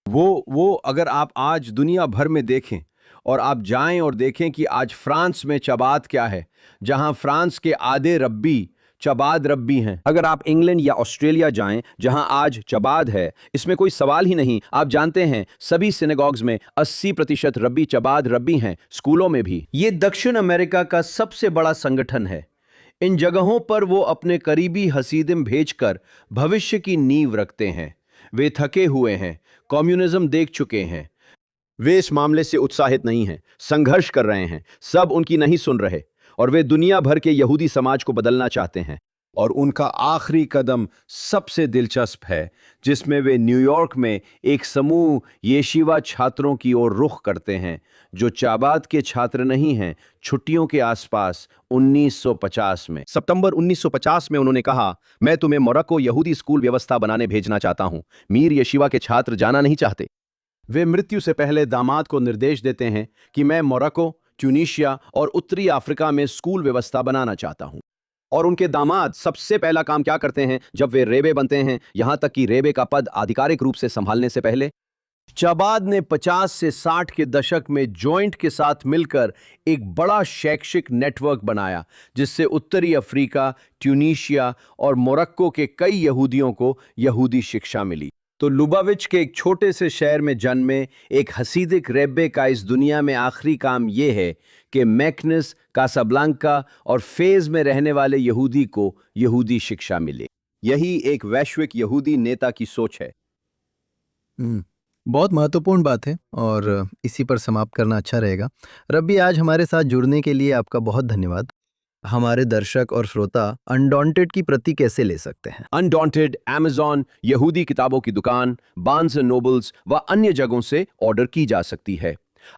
वो अगर आप आज दुनिया भर में देखें और आप जाएं और देखें कि आज फ्रांस में चबाद क्या है, जहां फ्रांस के आधे रब्बी चबाद रब्बी हैं। अगर आप इंग्लैंड या ऑस्ट्रेलिया जाएं, जहां आज चबाद है, इसमें कोई सवाल ही नहीं। आप जानते हैं, सभी सिनेगॉग्स में 80% रब्बी चबाद रब्बी हैं, स्कूलों में भी। ये दक्षिण अमेरिका का सबसे बड़ा संगठन है। इन जगहों पर वो अपने करीबी हसीदिम भेजकर भविष्य की नींव रखते हैं। वे थके हुए हैं, कम्युनिज्म देख चुके हैं। वे इस मामले से उत्साहित नहीं हैं, संघर्ष कर रहे हैं, सब उनकी नहीं सुन रहे, और वे दुनिया भर के यहूदी समाज को बदलना चाहते हैं। और उनका आखिरी कदम सबसे दिलचस्प है, जिसमें वे न्यूयॉर्क में एक समूह येशिवा छात्रों की ओर रुख करते हैं, जो चाबाद के छात्र नहीं हैं। छुट्टियों के आसपास 1950 में, सितंबर 1950 में उन्होंने कहा, मैं तुम्हें मोरक्को यहूदी स्कूल व्यवस्था बनाने भेजना चाहता हूं। मीर येशिवा के छात्र जाना नहीं चाहते। वे मृत्यु से पहले दामाद को निर्देश देते हैं कि मैं मोरक्को, ट्यूनीशिया और उत्तरी अफ्रीका में स्कूल व्यवस्था बनाना चाहता हूं। और उनके दामाद सबसे पहला काम क्या करते हैं जब वे रेबे बनते हैं, यहां तक कि रेबे का पद आधिकारिक रूप से संभालने से पहले? चबाद ने 50 से 60 के दशक में जॉइंट के साथ मिलकर एक बड़ा शैक्षिक नेटवर्क बनाया, जिससे उत्तरी अफ्रीका, ट्यूनीशिया और मोरक्को के कई यहूदियों को यहूदी शिक्षा मिली। तो लुबाविच के एक छोटे से शहर में जन्मे एक हसीदिक रेब्बे का इस दुनिया में आखिरी काम यह है कि मैकनस, कासाब्लांका और फेज में रहने वाले यहूदी को यहूदी शिक्षा मिले। यही एक वैश्विक यहूदी नेता की सोच है। बहुत महत्वपूर्ण बात है और इसी पर समाप्त करना अच्छा रहेगा। रब्बी, आज हमारे साथ जुड़ने के लिए आपका बहुत धन्यवाद। हमारे दर्शक और श्रोता अनडॉन्टेड की प्रति कैसे ले सकते हैं? अनडॉन्टेड अमेज़न, यहूदी किताबों की दुकान, बार्न्स एंड नोबल्स व अन्य जगहों से ऑर्डर की जा सकती है।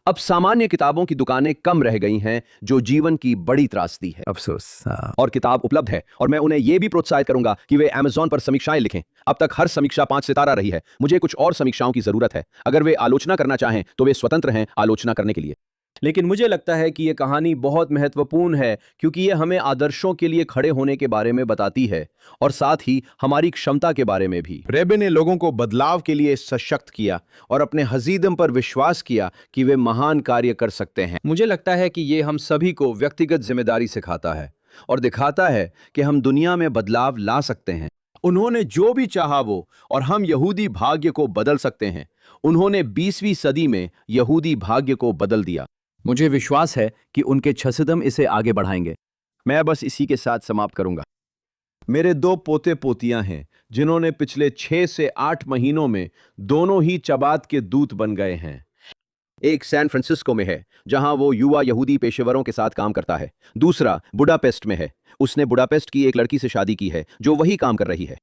अब सामान्य किताबों की दुकानें कम रह गई हैं, जो जीवन की बड़ी त्रासदी है। अफसोस। और किताब उपलब्ध है, और मैं उन्हें यह भी प्रोत्साहित करूंगा कि वे अमेज़न पर समीक्षाएं लिखें। अब तक हर समीक्षा 5 सितारा रही है। मुझे कुछ और समीक्षाओं की जरूरत है। अगर वे आलोचना करना चाहें तो वे स्वतंत्र हैं आलोचना करने के लिए। लेकिन मुझे लगता है कि यह कहानी बहुत महत्वपूर्ण है, क्योंकि यह हमें आदर्शों के लिए खड़े होने के बारे में बताती है और साथ ही हमारी क्षमता के बारे में भी। रेबे ने लोगों को बदलाव के लिए सशक्त किया और अपने हसीदम पर विश्वास किया कि वे महान कार्य कर सकते हैं। मुझे लगता है कि यह हम सभी को व्यक्तिगत जिम्मेदारी सिखाता है और दिखाता है कि हम दुनिया में बदलाव ला सकते हैं। उन्होंने जो भी चाहा वो, और हम यहूदी भाग्य को बदल सकते हैं। उन्होंने 20वीं सदी में यहूदी भाग्य को बदल दिया। मुझे विश्वास है कि उनके छसदम इसे आगे बढ़ाएंगे। मैं बस इसी के साथ समाप्त करूंगा। मेरे 2 पोते पोतियां हैं जिन्होंने पिछले 6 से 8 महीनों में दोनों ही चबात के दूत बन गए हैं। एक सैन फ्रांसिस्को में है, जहां वो युवा यहूदी पेशेवरों के साथ काम करता है। दूसरा बुडापेस्ट में है। उसने बुडापेस्ट की एक लड़की से शादी की है जो वही काम कर रही है।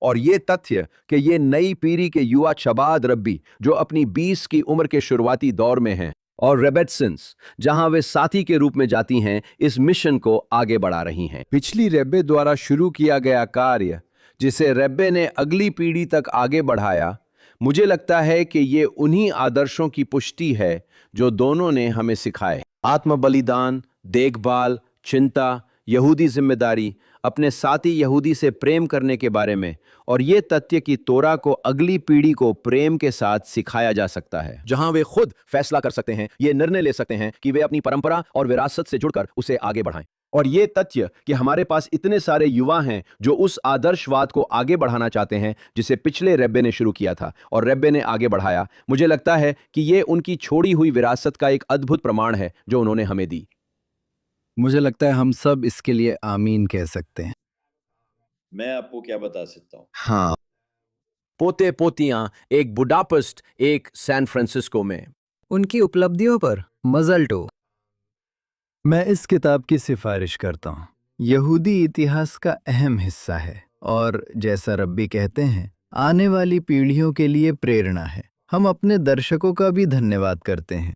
और ये तथ्य कि ये नई पीढ़ी के युवा चबाद रब्बी जो अपनी 20 की उम्र के शुरुआती दौर में हैं, और रेबेट्सन्स जहां वे साथी के रूप में जाती हैं, इस मिशन को आगे बढ़ा रही हैं। पिछली रेब्बे द्वारा शुरू किया गया कार्य, जिसे रेब्बे ने अगली पीढ़ी तक आगे बढ़ाया, मुझे लगता है कि ये उन्हीं आदर्शों की पुष्टि है जो दोनों ने हमें सिखाए। आत्म बलिदान, देखभाल, चिंता, यहूदी जिम्मेदारी, अपने साथी यहूदी से प्रेम करने के बारे में, और ये तथ्य कि तोरा को अगली पीढ़ी को प्रेम के साथ सिखाया जा सकता है, जहां वे खुद फैसला कर सकते हैं, ये निर्णय ले सकते हैं कि वे अपनी परंपरा और विरासत से जुड़कर उसे आगे बढ़ाएं। और ये तथ्य कि हमारे पास इतने सारे युवा हैं जो उस आदर्शवाद को आगे बढ़ाना चाहते हैं जिसे पिछले रेब्बे ने शुरू किया था और रेब्बे ने आगे बढ़ाया, मुझे लगता है कि ये उनकी छोड़ी हुई विरासत का एक अद्भुत प्रमाण है जो उन्होंने हमें दी। मुझे लगता है हम सब इसके लिए आमीन कह सकते हैं। मैं आपको क्या बता सकता हूँ? हाँ, पोते पोतियां, एक बुडापेस्ट, एक सैन फ्रांसिस्को में। उनकी उपलब्धियों पर मजलटो। मैं इस किताब की सिफारिश करता हूँ। यहूदी इतिहास का अहम हिस्सा है और जैसा रब्बी कहते हैं, आने वाली पीढ़ियों के लिए प्रेरणा है। हम अपने दर्शकों का भी धन्यवाद करते हैं।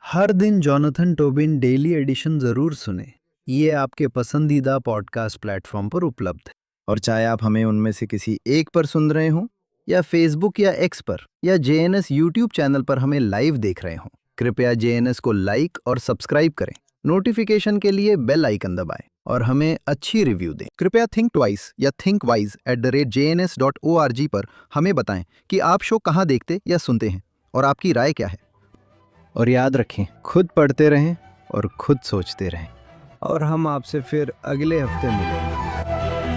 हर दिन जॉनथन टोबिन डेली एडिशन जरूर सुने। ये आपके पसंदीदा पॉडकास्ट प्लेटफॉर्म पर उपलब्ध है। और चाहे आप हमें उनमें से किसी एक पर सुन रहे हों, या फेसबुक या एक्स पर, या JNS यूट्यूब चैनल पर हमें लाइव देख रहे हों, कृपया JNS को लाइक और सब्सक्राइब करें। नोटिफिकेशन के लिए बेल आइकन दबाएं और हमें अच्छी रिव्यू दें। कृपया थिंक ट्वाइस या thinkwise@jns.org पर हमें बताएं कि आप शो कहां देखते या सुनते हैं और आपकी राय क्या है। और याद रखें, खुद पढ़ते रहें और खुद सोचते रहें। और हम आपसे फिर अगले हफ्ते मिलेंगे।